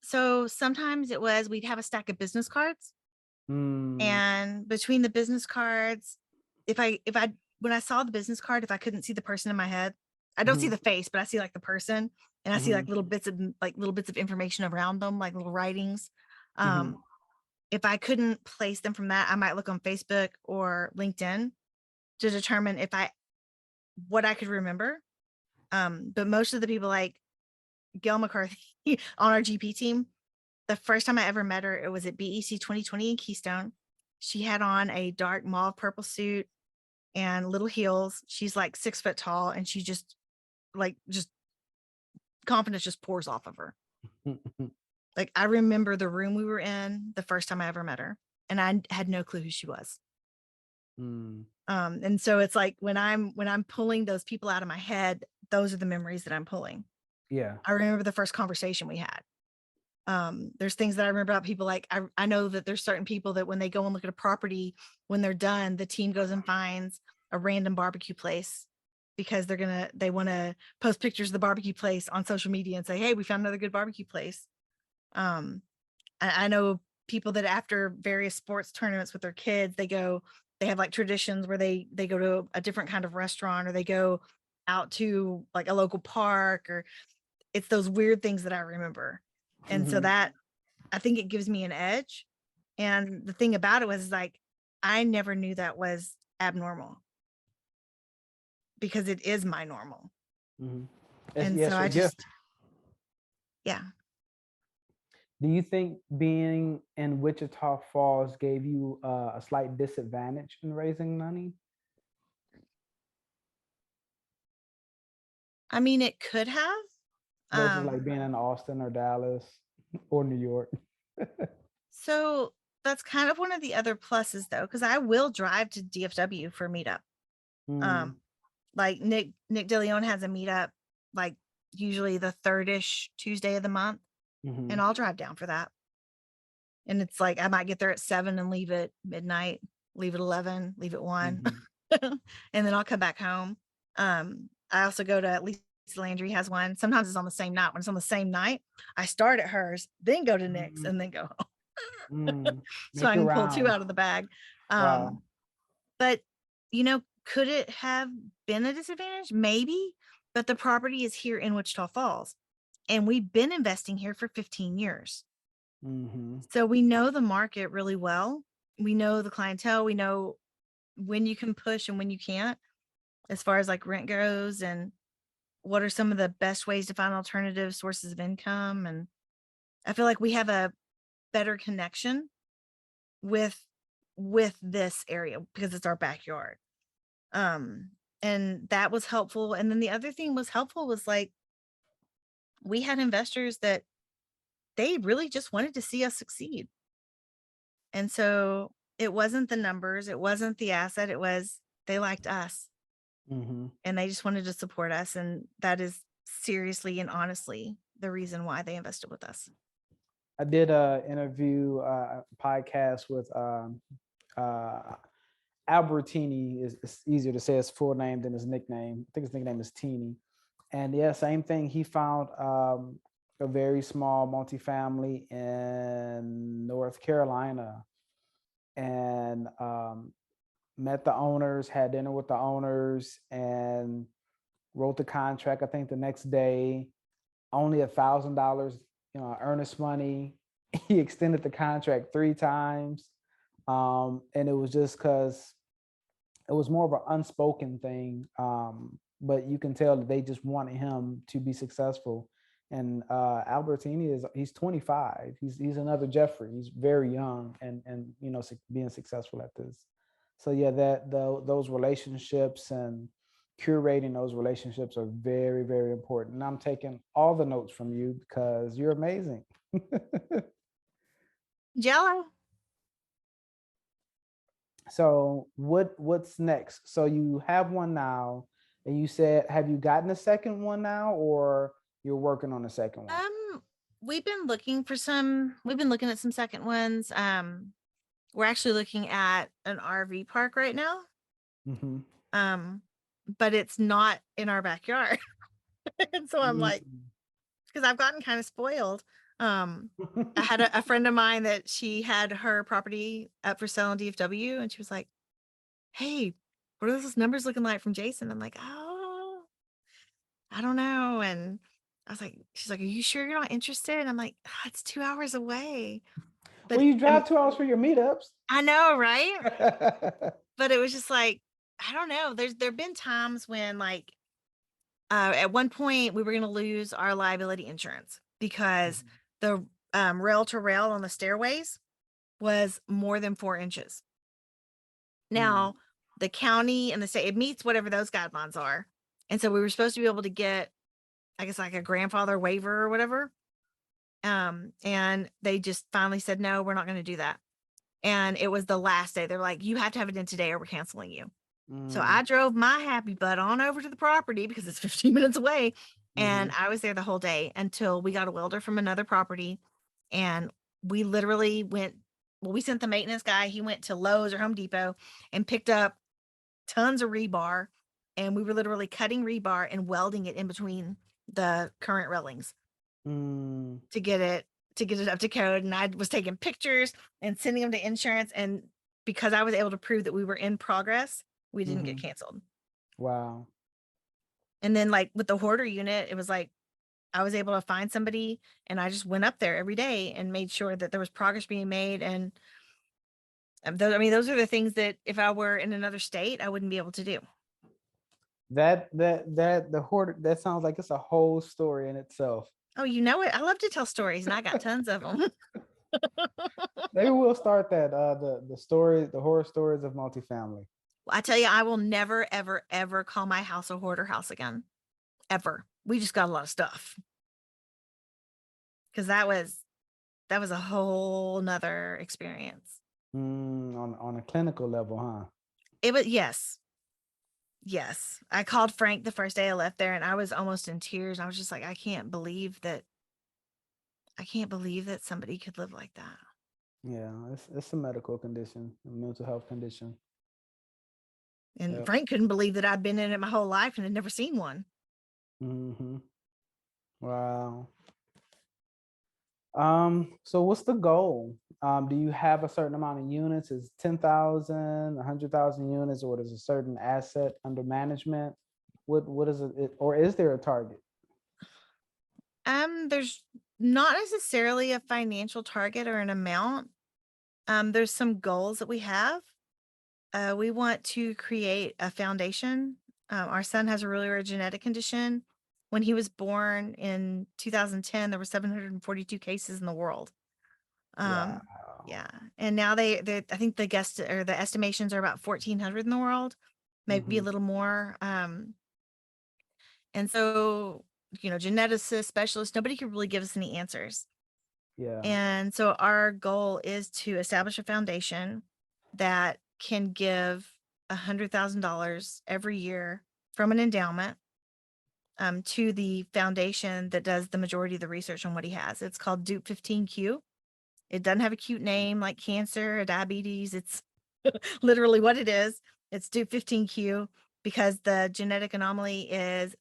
So sometimes it was, we'd have a stack of business cards. And between the business cards, when I saw the business card, if I couldn't see the person in my head, I don't see the face, but I see like the person, and I see like little bits of information around them, like little writings. If I couldn't place them from that, I might look on Facebook or LinkedIn to determine what I could remember. But most of the people, like Gail McCarthy on our GP team, the first time I ever met her, it was at BEC 2020 in Keystone. She had on a dark mauve purple suit and little heels. She's like 6 foot tall, and she just confidence just pours off of her. Like, I remember the room we were in the first time I ever met her, and I had no clue who she was. And so it's like when I'm pulling those people out of my head, those are the memories that I'm pulling. Yeah. I remember the first conversation we had. There's things that I remember about people. Like I know that there's certain people that when they go and look at a property, when they're done, the team goes and finds a random barbecue place because they want to post pictures of the barbecue place on social media and say, hey, we found another good barbecue place. I know people that after various sports tournaments with their kids, they have like traditions where they go to a different kind of restaurant, or they go out to like a local park, or it's those weird things that I remember. And so that, I think it gives me an edge. And the thing about it was, like, I never knew that was abnormal, because it is my normal. And so I just, yeah. Do you think being in Wichita Falls gave you a slight disadvantage in raising money? I mean, it could have. Versus like being in Austin or Dallas or New York. So that's kind of one of the other pluses, though, because I will drive to DFW for a meetup. Like Nick DeLeon has a meetup, like usually the 3rd-ish Tuesday of the month, and I'll drive down for that. And it's like I might get there at 7 and leave at midnight, leave at 11, leave at 1, and then I'll come back home. I also go to, at least Landry has one. Sometimes it's on the same night. When it's on the same night, I start at hers, then go to Nick's, and then go home. So I can pull 2 out of the bag. Wow. But could it have been a disadvantage? Maybe, but the property is here in Wichita Falls, and we've been investing here for 15 years. So we know the market really well. We know the clientele. We know when you can push and when you can't, as far as like rent goes, and what are some of the best ways to find alternative sources of income. And I feel like we have a better connection with this area because it's our backyard. And that was helpful. And then the other thing was helpful was, like, we had investors that they really just wanted to see us succeed. And so it wasn't the numbers, it wasn't the asset, it was they liked us. And they just wanted to support us. And that is seriously and honestly the reason why they invested with us. I did a interview, podcast with Albertini. It's easier to say his full name than his nickname. I think his nickname is Teeny. And yeah, same thing. He found a very small multifamily in North Carolina, and met the owners, had dinner with the owners, and wrote the contract. I think the next day, only $1,000, earnest money. He extended the contract 3 times, and it was just because it was more of an unspoken thing. But you can tell that they just wanted him to be successful. And Albertini he's 25. He's another Jeffrey. He's very young and being successful at this. So yeah, those relationships and curating those relationships are very, very important. And I'm taking all the notes from you because you're amazing. Jello. So what's next? So you have one now, and you said, have you gotten a second one now, or you're working on a second one? We've been looking at some second ones. We're actually looking at an RV park right now. Mm-hmm. But it's not in our backyard. And so I'm like, because I've gotten kind of spoiled. I had a friend of mine that she had her property up for sale on DFW, and she was like, "Hey, what are those numbers looking like from Jason?" I'm like, "Oh, I don't know." And I was like, she's like, "Are you sure you're not interested?" And I'm like, it's 2 hours away. Well, But you drive 2 hours for your meetups. I know, right? But it was just like, I don't know. There've been times when, like, at one point we were going to lose our liability insurance because the rail to rail on the stairways was more than 4 inches. Now, the county and the state, it meets whatever those guidelines are. And so we were supposed to be able to get, I guess, like a grandfather waiver or whatever. And they just finally said, no, we're not going to do that. And it was the last day. They're like, you have to have it in today or we're canceling you. So I drove my happy butt on over to the property because it's 15 minutes away. And I was there the whole day until we got a welder from another property. And we literally we sent the maintenance guy. He went to Lowe's or Home Depot and picked up tons of rebar. And we were literally cutting rebar and welding it in between the current railings to get it up to code. And I was taking pictures and sending them to insurance. And because I was able to prove that we were in progress, we didn't get canceled. Wow. And then, like, with the hoarder unit, it was like I was able to find somebody, and I just went up there every day and made sure that there was progress being made. And those are the things that if I were in another state, I wouldn't be able to do. The hoarder, that sounds like it's a whole story in itself. Oh, you know it. I love to tell stories, and I got tons of them. Maybe we'll start that. The horror stories of multifamily. I tell you, I will never, ever, ever call my house a hoarder house again. Ever. We just got a lot of stuff. Because that was a whole nother experience. On a clinical level, huh? It was, yes. Yes. I called Frank the first day I left there, and I was almost in tears. I was just like, I can't believe that somebody could live like that. Yeah, it's a medical condition, a mental health condition. And Frank couldn't believe that I'd been in it my whole life and had never seen one. Wow. So what's the goal? Do you have a certain amount of units? Is 10,000, 100,000 units, or is a certain asset under management? What is it, or is there a target? There's not necessarily a financial target or an amount. There's some goals that we have. We want to create a foundation. Our son has a really rare genetic condition. When he was born in 2010, there were 742 cases in the world. Wow. Yeah. And now I think the estimations are about 1,400 in the world, maybe a little more. And so, geneticists, specialists, nobody could really give us any answers. Yeah. And so our goal is to establish a foundation that can give $100,000 every year from an endowment to the foundation that does the majority of the research on what he has. It's called Dupe 15Q. It doesn't have a cute name like cancer or diabetes. It's literally what it is. It's Dupe 15Q because the genetic anomaly is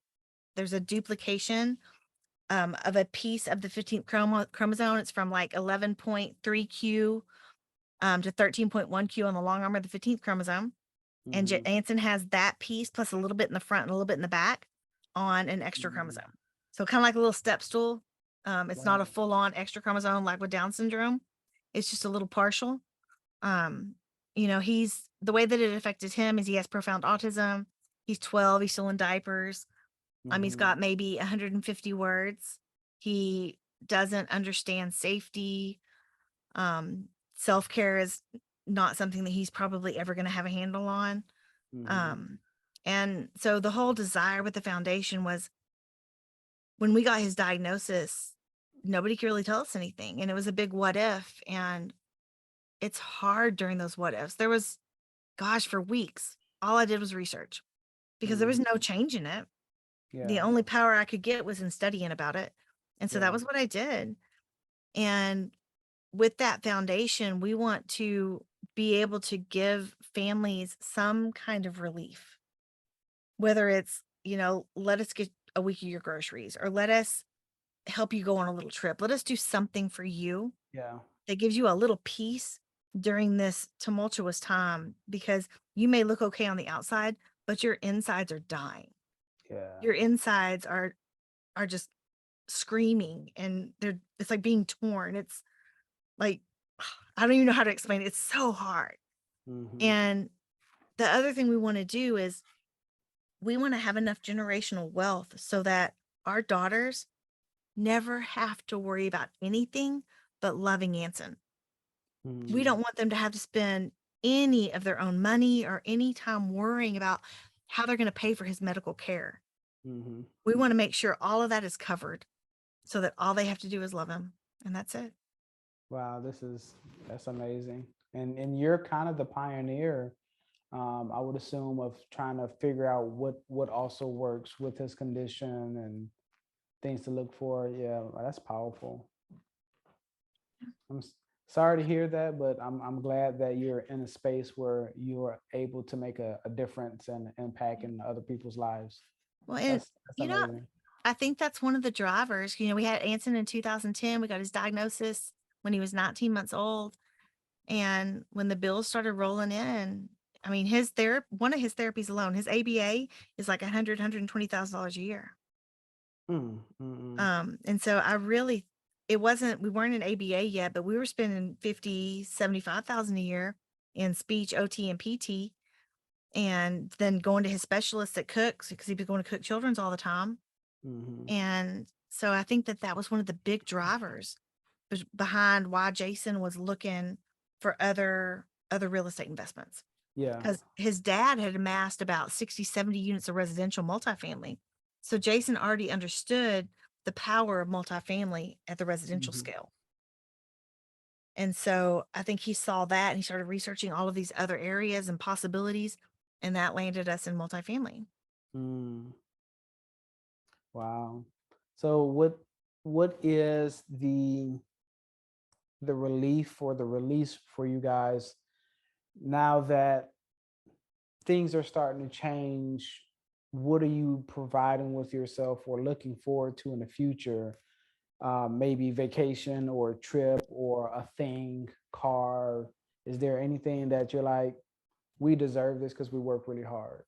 there's a duplication of a piece of the 15th chromosome. It's from like 11.3q to 13.1q on the long arm of the 15th chromosome. And Anson has that piece plus a little bit in the front and a little bit in the back on an extra chromosome. So kind of like a little step stool. It's not a full-on extra chromosome like with Down syndrome. It's just a little partial. You know, the way that it affected him is he has profound autism. He's 12. He's still in diapers. He's got maybe 150 words. He doesn't understand safety. Self-care is not something that he's probably ever going to have a handle on. And so the whole desire with the foundation was, when we got his diagnosis, nobody could really tell us anything. And it was a big what if. And it's hard during those what ifs. There was, gosh, for weeks, all I did was research because there was no change in it. The only power I could get was in studying about it. And so that was what I did. And with that foundation, we want to be able to give families some kind of relief, whether it's, you know, let us get a week of your groceries, or let us help you go on a little trip. Let us do something for you that gives you a little peace during this tumultuous time, because you may look okay on the outside, but your insides are dying. Your insides are just screaming, and it's like being torn. It's like, I don't even know how to explain it. It's so hard. And the other thing we want to do is we want to have enough generational wealth so that our daughters never have to worry about anything but loving Anson. We don't want them to have to spend any of their own money or any time worrying about how they're going to pay for his medical care. We want to make sure all of that is covered so that all they have to do is love him, and that's it. Wow, that's amazing. And you're kind of the pioneer, I would assume, of trying to figure out what also works with his condition and things to look for. Yeah, that's powerful. I'm sorry to hear that, but I'm glad that you're in a space where you are able to make a difference and impact in other people's lives. Well, and you know, I think that's one of the drivers. You know, we had Anson in 2010. We got his diagnosis when he was 19 months old. And when the bills started rolling in, I mean, one of his therapies alone, his ABA is like $120,000 a year. And so we weren't in ABA yet, but we were spending 50, 75,000 a year in speech, OT, and PT. And then going to his specialist that cooks, because he'd be going to Cook Children's all the time. And so I think that was one of the big drivers behind why Jason was looking for other real estate investments. Because his dad had amassed about 60, 70 units of residential multifamily. So Jason already understood the power of multifamily at the residential scale. And so I think he saw that and he started researching all of these other areas and possibilities, and that landed us in multifamily. Wow. So what is the relief or the release for you guys now that things are starting to change? What are you providing with yourself or looking forward to in the future? Maybe vacation or a trip or a thing, car. Is there anything that you're like, we deserve this because we work really hard?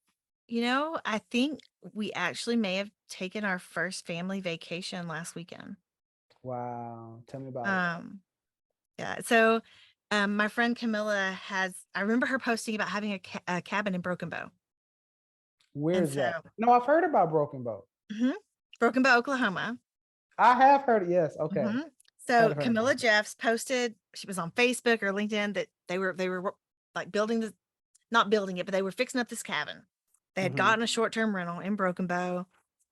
You know, I think we actually may have taken our first family vacation last weekend. Wow. Tell me about it. Yeah. So my friend Camilla I remember her posting about having a cabin in Broken Bow. Where is that? No, I've heard about Broken Bow. Broken Bow, Oklahoma. I have heard. Yes. Okay. So Camilla Jeffs posted, she was on Facebook or LinkedIn, that they were like not building it, but they were fixing up this cabin. They had gotten a short-term rental in Broken Bow.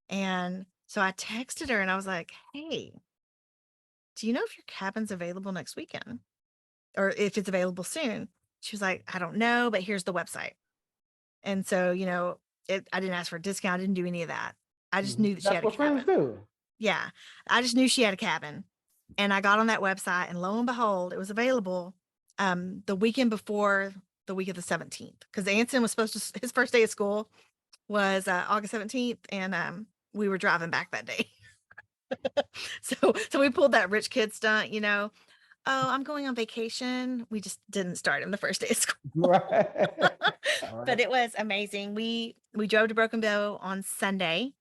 And so I texted her and I was like, hey, do you know if your cabin's available next weekend? Or if it's available soon? She was like, I don't know, but here's the website. And so, you know, I didn't ask for a discount. I didn't do any of that. I just knew that she had a cabin. That's what friends do. Yeah. I just knew she had a cabin. And I got on that website, and lo and behold, it was available the weekend before the week of the 17th. Because Anson was his first day of school was August 17th. And we were driving back that day. So we pulled that rich kid stunt, oh, I'm going on vacation. We just didn't start him the first day of school. Right. All But right. it was amazing. We drove to Broken Bow on Sunday,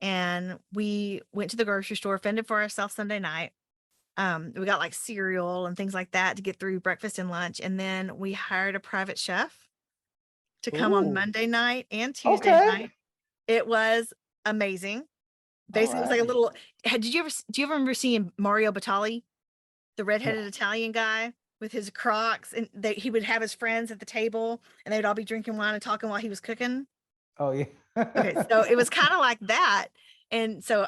and we went to the grocery store, fended for ourselves Sunday night. We got like cereal and things like that to get through breakfast and lunch. And then we hired a private chef to come on Ooh. Monday night and Tuesday Okay. night. It was amazing. All Basically, it was like a right. little. Do you ever remember seeing Mario Batali, the redheaded Italian guy with his Crocs, and he would have his friends at the table, and they'd all be drinking wine and talking while he was cooking. Oh yeah. Okay, so it was kind of like that. And so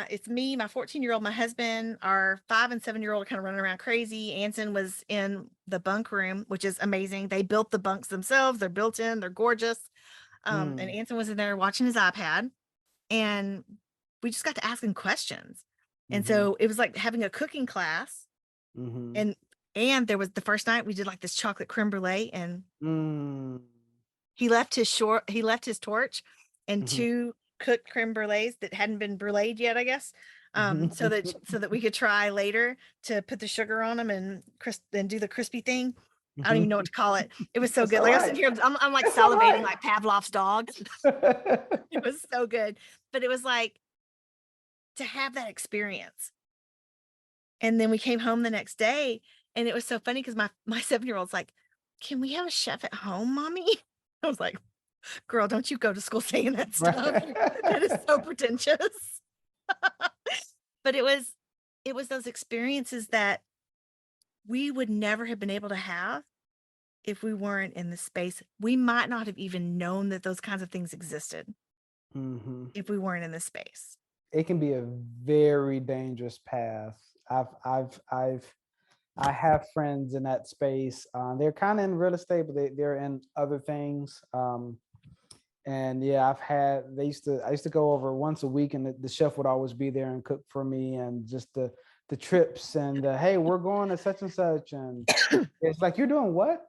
it's me, my 14-year-old, my husband, our 5 and 7-year-old are kind of running around crazy. Anson was in the bunk room, which is amazing. They built the bunks themselves. They're built in, they're gorgeous. And Mm, Anson was in there watching his iPad, and we just got to asking questions. And mhm, so it was like having a cooking class. mhm, And there was the first night we did like this chocolate creme brulee, and mm, he left his torch and mhm, 2 cooked creme brulees that hadn't been bruleed yet, I guess. mhm. So that we could try later to put the sugar on them and do the crispy thing. I don't even know what to call it. It was so That's good. all Like I'm right. sitting here, I'm like That's all salivating right. like Pavlov's dog. It was so good. But it was like to have that experience. And then we came home the next day, and it was so funny because my 7-year-old's like, "Can we have a chef at home, mommy?" I was like, "Girl, don't you go to school saying that stuff. That is so Right. pretentious." But it was those experiences that we would never have been able to have if we weren't in the space. We might not have even known that those kinds of things existed Mhm. if we weren't in the space. It can be a very dangerous path. I have friends in that space. They're kind of in real estate, but they're in other things. And yeah, I used to go over once a week, and the chef would always be there and cook for me, and just the trips and hey, we're going to such and such, and it's like, you're doing what?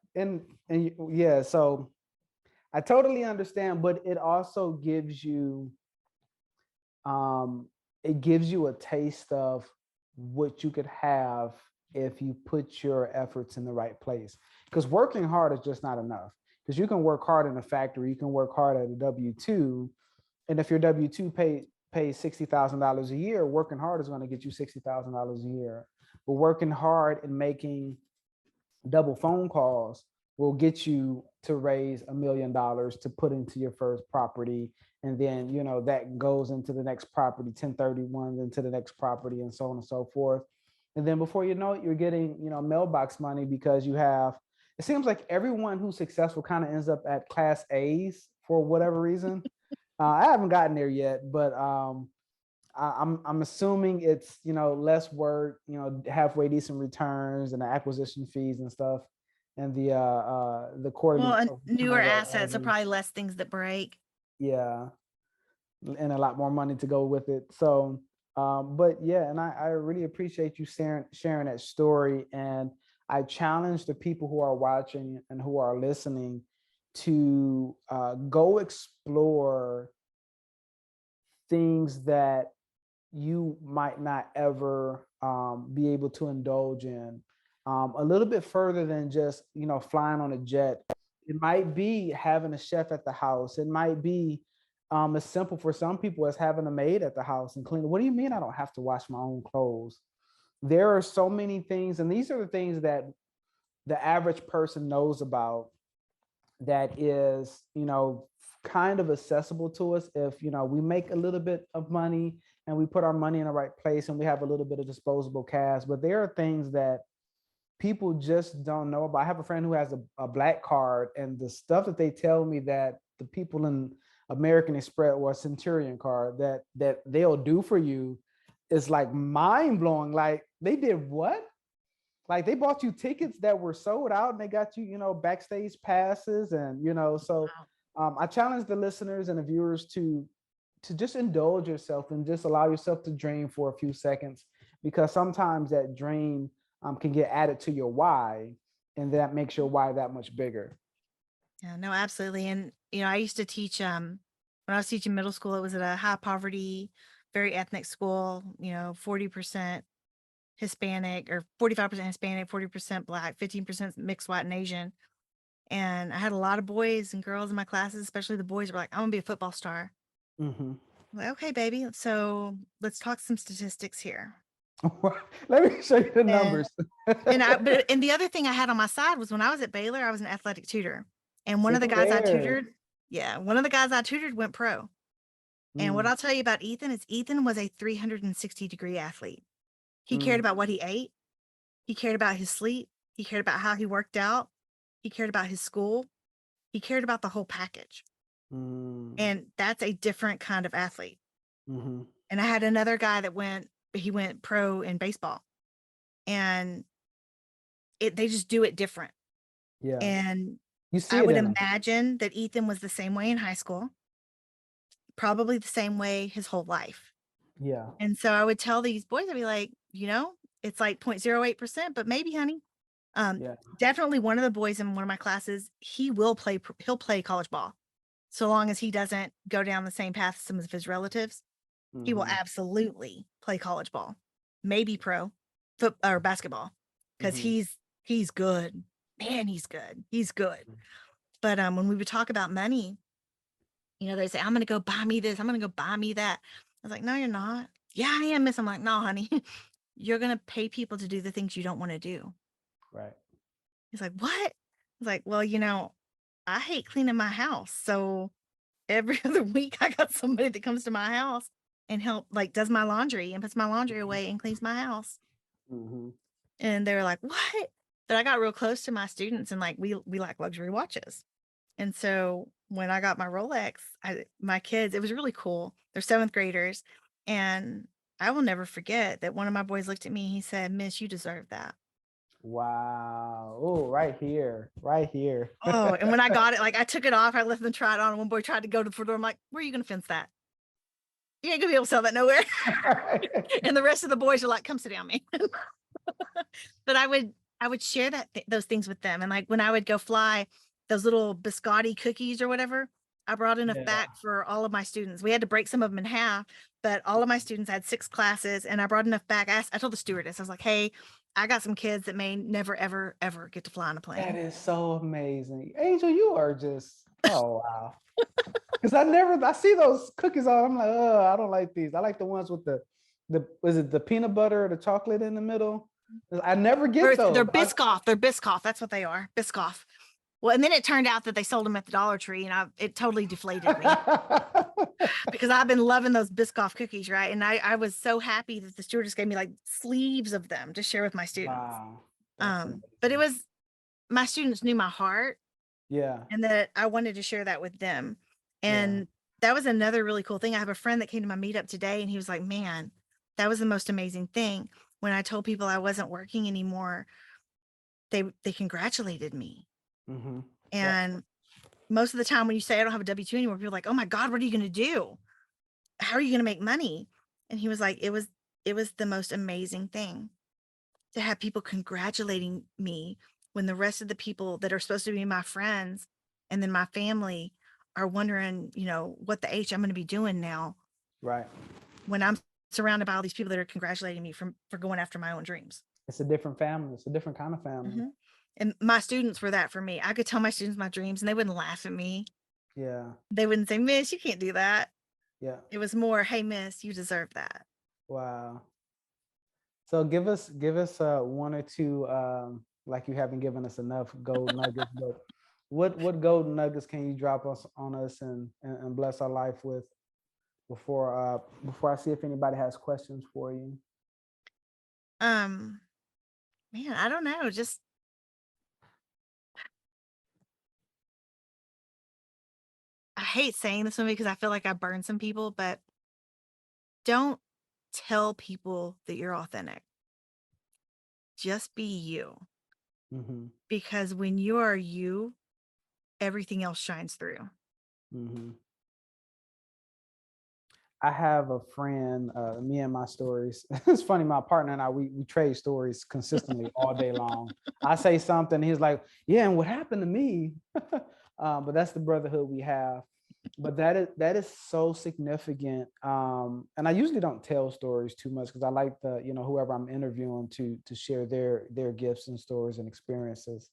Yeah, so I totally understand, but it also um gives you a taste of what you could have if you put your efforts in the right place. Because working hard is just not enough. Because you can work hard in a factory, you can work hard at a W-2, and if your W-2 pays $60,000 a year, working hard is going to get you $60,000 a year. But working hard and making double phone calls will get you to raise $1 million to put into your first property. And then, that goes into the next property, 1031, into the next property, and so on and so forth. And then before you know it, you're getting, mailbox money, because it seems like everyone who's successful kind of ends up at class A's for whatever reason. I haven't gotten there yet, but I'm assuming it's, less work, halfway decent returns and the acquisition fees and stuff, and the Well, and coordination newer of all assets are these. probably less things that break. Yeah, and a lot more money to go with it. So, but yeah, and I really appreciate you sharing that story. And I challenge the people who are watching and who are listening to go explore things that you might not ever be able to indulge in a little bit further than just, flying on a jet. It might be having a chef at the house. It might be as simple for some people as having a maid at the house and cleaning. What do you mean I don't have to wash my own clothes? There are so many things, and these are the things that the average person knows about, that is, kind of accessible to us if, we make a little bit of money and we put our money in the right place and we have a little bit of disposable cash. But there are things that people just don't know about. I have a friend who has a black card, and the stuff that they tell me that the people in American Express or Centurion card that they'll do for you is like mind blowing. Like, they did what? Like, they bought you tickets that were sold out, and they got you, backstage passes, and so Wow. I challenge the listeners and the viewers to just indulge yourself and just allow yourself to dream for a few seconds, because sometimes that dream can get added to your why, and that makes your why that much bigger. Yeah, no, absolutely. And I used to teach when I was teaching middle school, it was at a high poverty, very ethnic school, 40% Hispanic or 45% Hispanic, 40% Black, 15% mixed white and Asian. And I had a lot of boys and girls in my classes, especially the boys were like, I'm gonna be a football star. I'm like, okay, baby. So let's talk some statistics here. Let me show you the numbers. And the other thing I had on my side was when I was at Baylor, I was an athletic tutor. And one of the guys I tutored, went pro. And what I'll tell you about Ethan is Ethan was a 360-degree athlete. He cared about what he ate. He cared about his sleep. He cared about how he worked out. He cared about his school. He cared about the whole package. And that's a different kind of athlete. And I had another guy that went pro in baseball. And they just do it different. Yeah. And you see I would imagine that Ethan was the same way in high school, probably the same way his whole life. Yeah. And so I would tell these boys, I'd be like, it's like 0.08%, but maybe, honey. Definitely one of the boys in one of my classes, he'll play college ball. So long as he doesn't go down the same path as some of his relatives, he will absolutely play college ball, maybe pro or basketball, because he's good. Man, he's good. He's good. But when we would talk about money, they say, I'm going to go buy me this. I'm going to go buy me that. I was like, no, you're not. Yeah, I am, miss. I'm like, no, honey, you're going to pay people to do the things you don't want to do. Right. He's like, what? I was like, well, I hate cleaning my house. So every other week I got somebody that comes to my house and does my laundry and puts my laundry away and cleans my house. And they're like, what? But I got real close to my students and we like luxury watches. And so when I got my Rolex, my kids, it was really cool. They're 7th graders. And I will never forget that one of my boys looked at me. He said, Miss, you deserve that. Wow. Oh, right here. Right here. Oh, and when I got it, I took it off. I let them try it on. And one boy tried to go to the door. I'm like, where are you going to fence that? You ain't going to be able to sell that nowhere. And the rest of the boys are like, come sit down, man. But I would share those things with them. And when I would go fly those little biscotti cookies or whatever, I brought enough back for all of my students. We had to break some of them in half, but all of my students had 6 classes and I brought enough back. I told the stewardess, I was like, hey, I got some kids that may never, ever, ever get to fly on a plane. That is so amazing. Angel, you are just, oh, wow. Because I see those cookies on, I'm like, oh, I don't like these. I like the ones with is it the peanut butter or the chocolate in the middle? I never get those. They're Biscoff. They're Biscoff. That's what they are. Biscoff. Well, and then it turned out that they sold them at the Dollar Tree, and it totally deflated me because I've been loving those Biscoff cookies, right? And I was so happy that the stewardess gave me sleeves of them to share with my students. Wow. But it was, my students knew my heart. Yeah. And that I wanted to share that with them. And that was another really cool thing. I have a friend that came to my meetup today and he was like, man, that was the most amazing thing. When I told people I wasn't working anymore, they congratulated me. And most of the time when you say I don't have a W-2 anymore, people are like, oh my God, what are you going to do? How are you going to make money? And he was like, it was the most amazing thing to have people congratulating me when the rest of the people that are supposed to be my friends and then my family are wondering, what the H I'm going to be doing now. Right. When I'm surrounded by all these people that are congratulating me for going after my own dreams. It's a different family. It's a different kind of family. And my students were that for me. I could tell my students my dreams and they wouldn't laugh at me. Yeah. They wouldn't say, Miss, you can't do that. Yeah. It was more, hey, Miss, you deserve that. Wow. So give us 1 or 2, like you haven't given us enough gold nuggets, but what gold nuggets can you drop on us and bless our life with before I see if anybody has questions for you? Man, I don't know. Just I hate saying this one because I feel like I burn some people, but don't tell people that you're authentic. Just be you. Because when you are you, everything else shines through. I have a friend, me and my stories. It's funny, my partner and I, we trade stories consistently all day long. I say something, he's like, yeah, and what happened to me? But that's the brotherhood we have. But that is so significant. And I usually don't tell stories too much because I like the, whoever I'm interviewing to share their gifts and stories and experiences.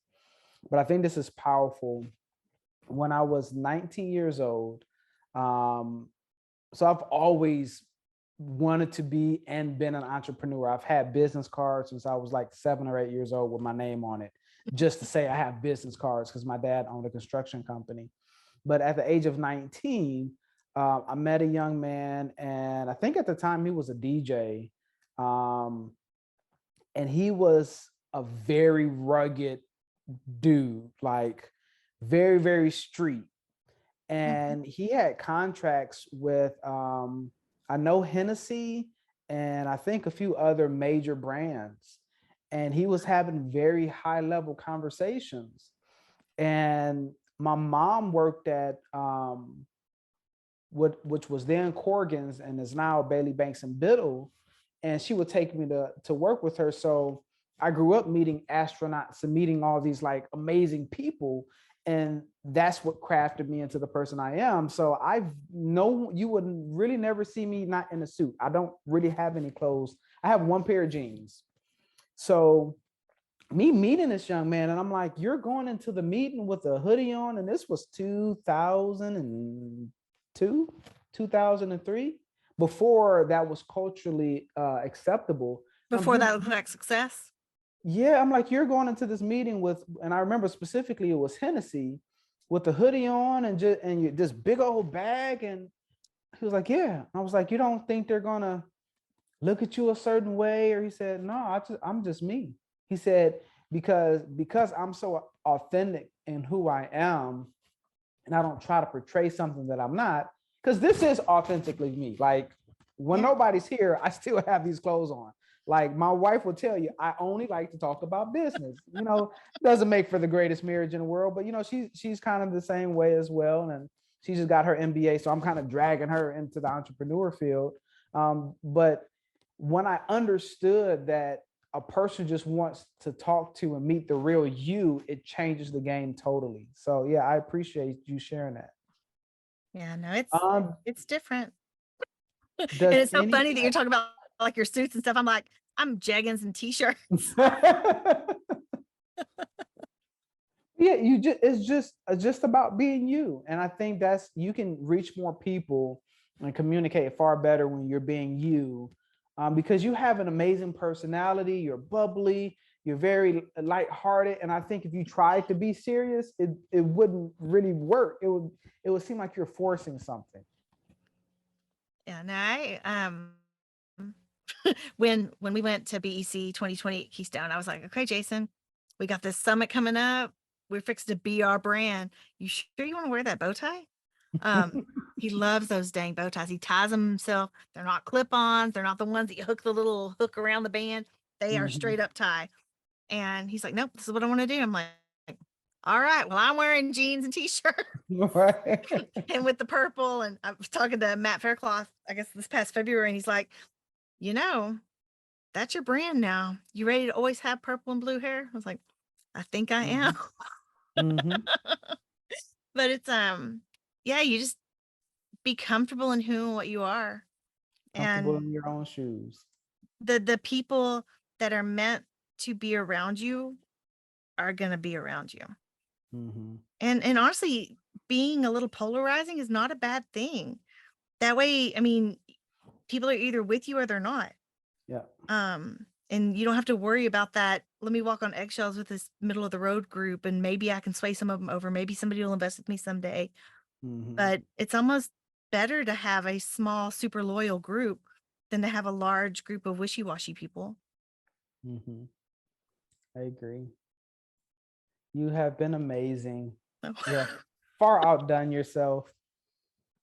But I think this is powerful. When I was 19 years old, um, so I've always wanted to be and been an entrepreneur. I've had business cards since I was like 7 or 8 years old with my name on it, just to say I have business cards because my dad owned a construction company. But at the age of 19, I met a young man, and I think at the time he was a DJ, um, and he was a very rugged dude, like very, very street. And he had contracts with, I know Hennessy and I think a few other major brands. And he was having very high level conversations. And my mom worked at which was then Corgan's and is now Bailey Banks and Biddle, and she would take me to work with her. So I grew up meeting astronauts and meeting all these like amazing people, and that's what crafted me into the person I am. So I know you would really never see me not in a suit. I don't really have any clothes. I have one pair of jeans. So me meeting this young man, and I'm like, you're going into the meeting with a hoodie on, and this was 2002, 2003, before that was culturally acceptable. Before that looked like success. Yeah, I'm like, you're going into this meeting with, and I remember specifically it was Hennessy with the hoodie on and this big old bag, and he was like, yeah. I was like, you don't think they're gonna look at you a certain way? Or he said, no, I'm just me. He said, because I'm so authentic in who I am, and I don't try to portray something that I'm not, because this is authentically me. Like when nobody's here, I still have these clothes on. Like my wife will tell you, I only like to talk about business. Doesn't make for the greatest marriage in the world, but she's kind of the same way as well. And she just got her MBA, so I'm kind of dragging her into the entrepreneur field. But when I understood that a person just wants to talk to and meet the real you, it changes the game totally. So yeah, I appreciate you sharing that. Yeah, no, it's different. And Does it's so funny that you're talking about like your suits and stuff. I'm like, I'm jeggings and t-shirts. Yeah, it's just about being you. And I think you can reach more people and communicate far better when you're being you, because you have an amazing personality. You're bubbly, you're very lighthearted. And I think if you tried to be serious, it wouldn't really work. It would seem like you're forcing something. Yeah, no, when we went to BEC 2020 at Keystone, I was like, okay, Jason, we got this summit coming up. We're fixed to be our brand. You sure you want to wear that bow tie? He loves those dang bow ties. He ties them himself. They're not clip-ons. They're not the ones that you hook the little hook around the band. They are straight up tie. And he's like, nope, this is what I want to do. I'm like, all right, well, I'm wearing jeans and t-shirt and with the purple. And I was talking to Matt Faircloth, I guess this past February, and he's like, that's your brand now. You ready to always have purple and blue hair? I was like, I think I am. But it's, yeah, you just be comfortable in who and what you are. Comfortable in your own shoes. The people that are meant to be around you are going to be around you. And honestly, being a little polarizing is not a bad thing. That way, I mean, people are either with you or they're not. Yeah. And you don't have to worry about that. Let me walk on eggshells with this middle of the road group, and maybe I can sway some of them over. Maybe somebody will invest with me someday. But it's almost better to have a small, super loyal group than to have a large group of wishy-washy people. I agree. You have been amazing. Yeah, far outdone yourself.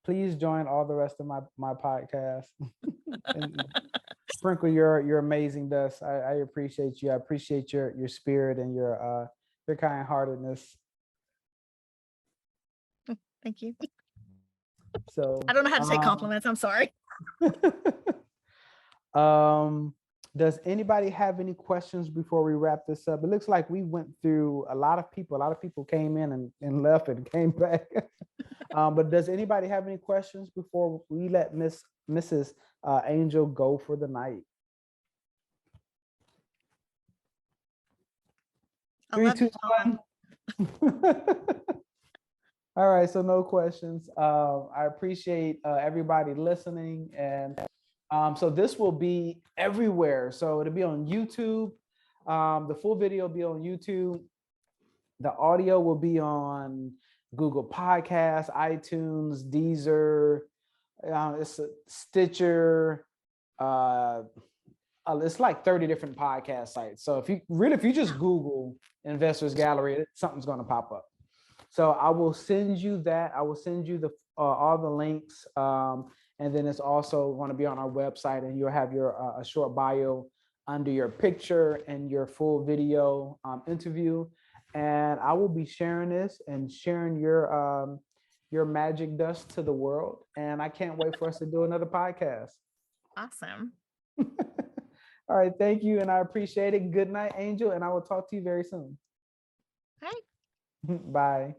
Please join all the rest of my podcast and sprinkle your amazing dust. I appreciate you. I appreciate your spirit and your kind-heartedness. Thank you. So I don't know how to say compliments. I'm sorry. Does anybody have any questions before we wrap this up? It looks like we went through a lot of people. A lot of people came in and left and came back. But does anybody have any questions before we let Mrs. Angel go for the night? I 3, love 2, you, Tom. 1. All right, so no questions. I appreciate everybody listening, and so this will be everywhere. So it'll be on YouTube. The full video will be on YouTube. The audio will be on Google Podcasts, iTunes, Deezer, it's a Stitcher. It's like 30 different podcast sites. So if you just Google Investors Gallery, something's going to pop up. So I will send you that. I will send you the all the links, and then it's also going to be on our website, and you'll have your a short bio under your picture and your full video interview. And I will be sharing this and sharing your magic dust to the world. And I can't wait for us to do another podcast. Awesome. All right, thank you, and I appreciate it. Good night, Angel, and I will talk to you very soon. All right. Bye.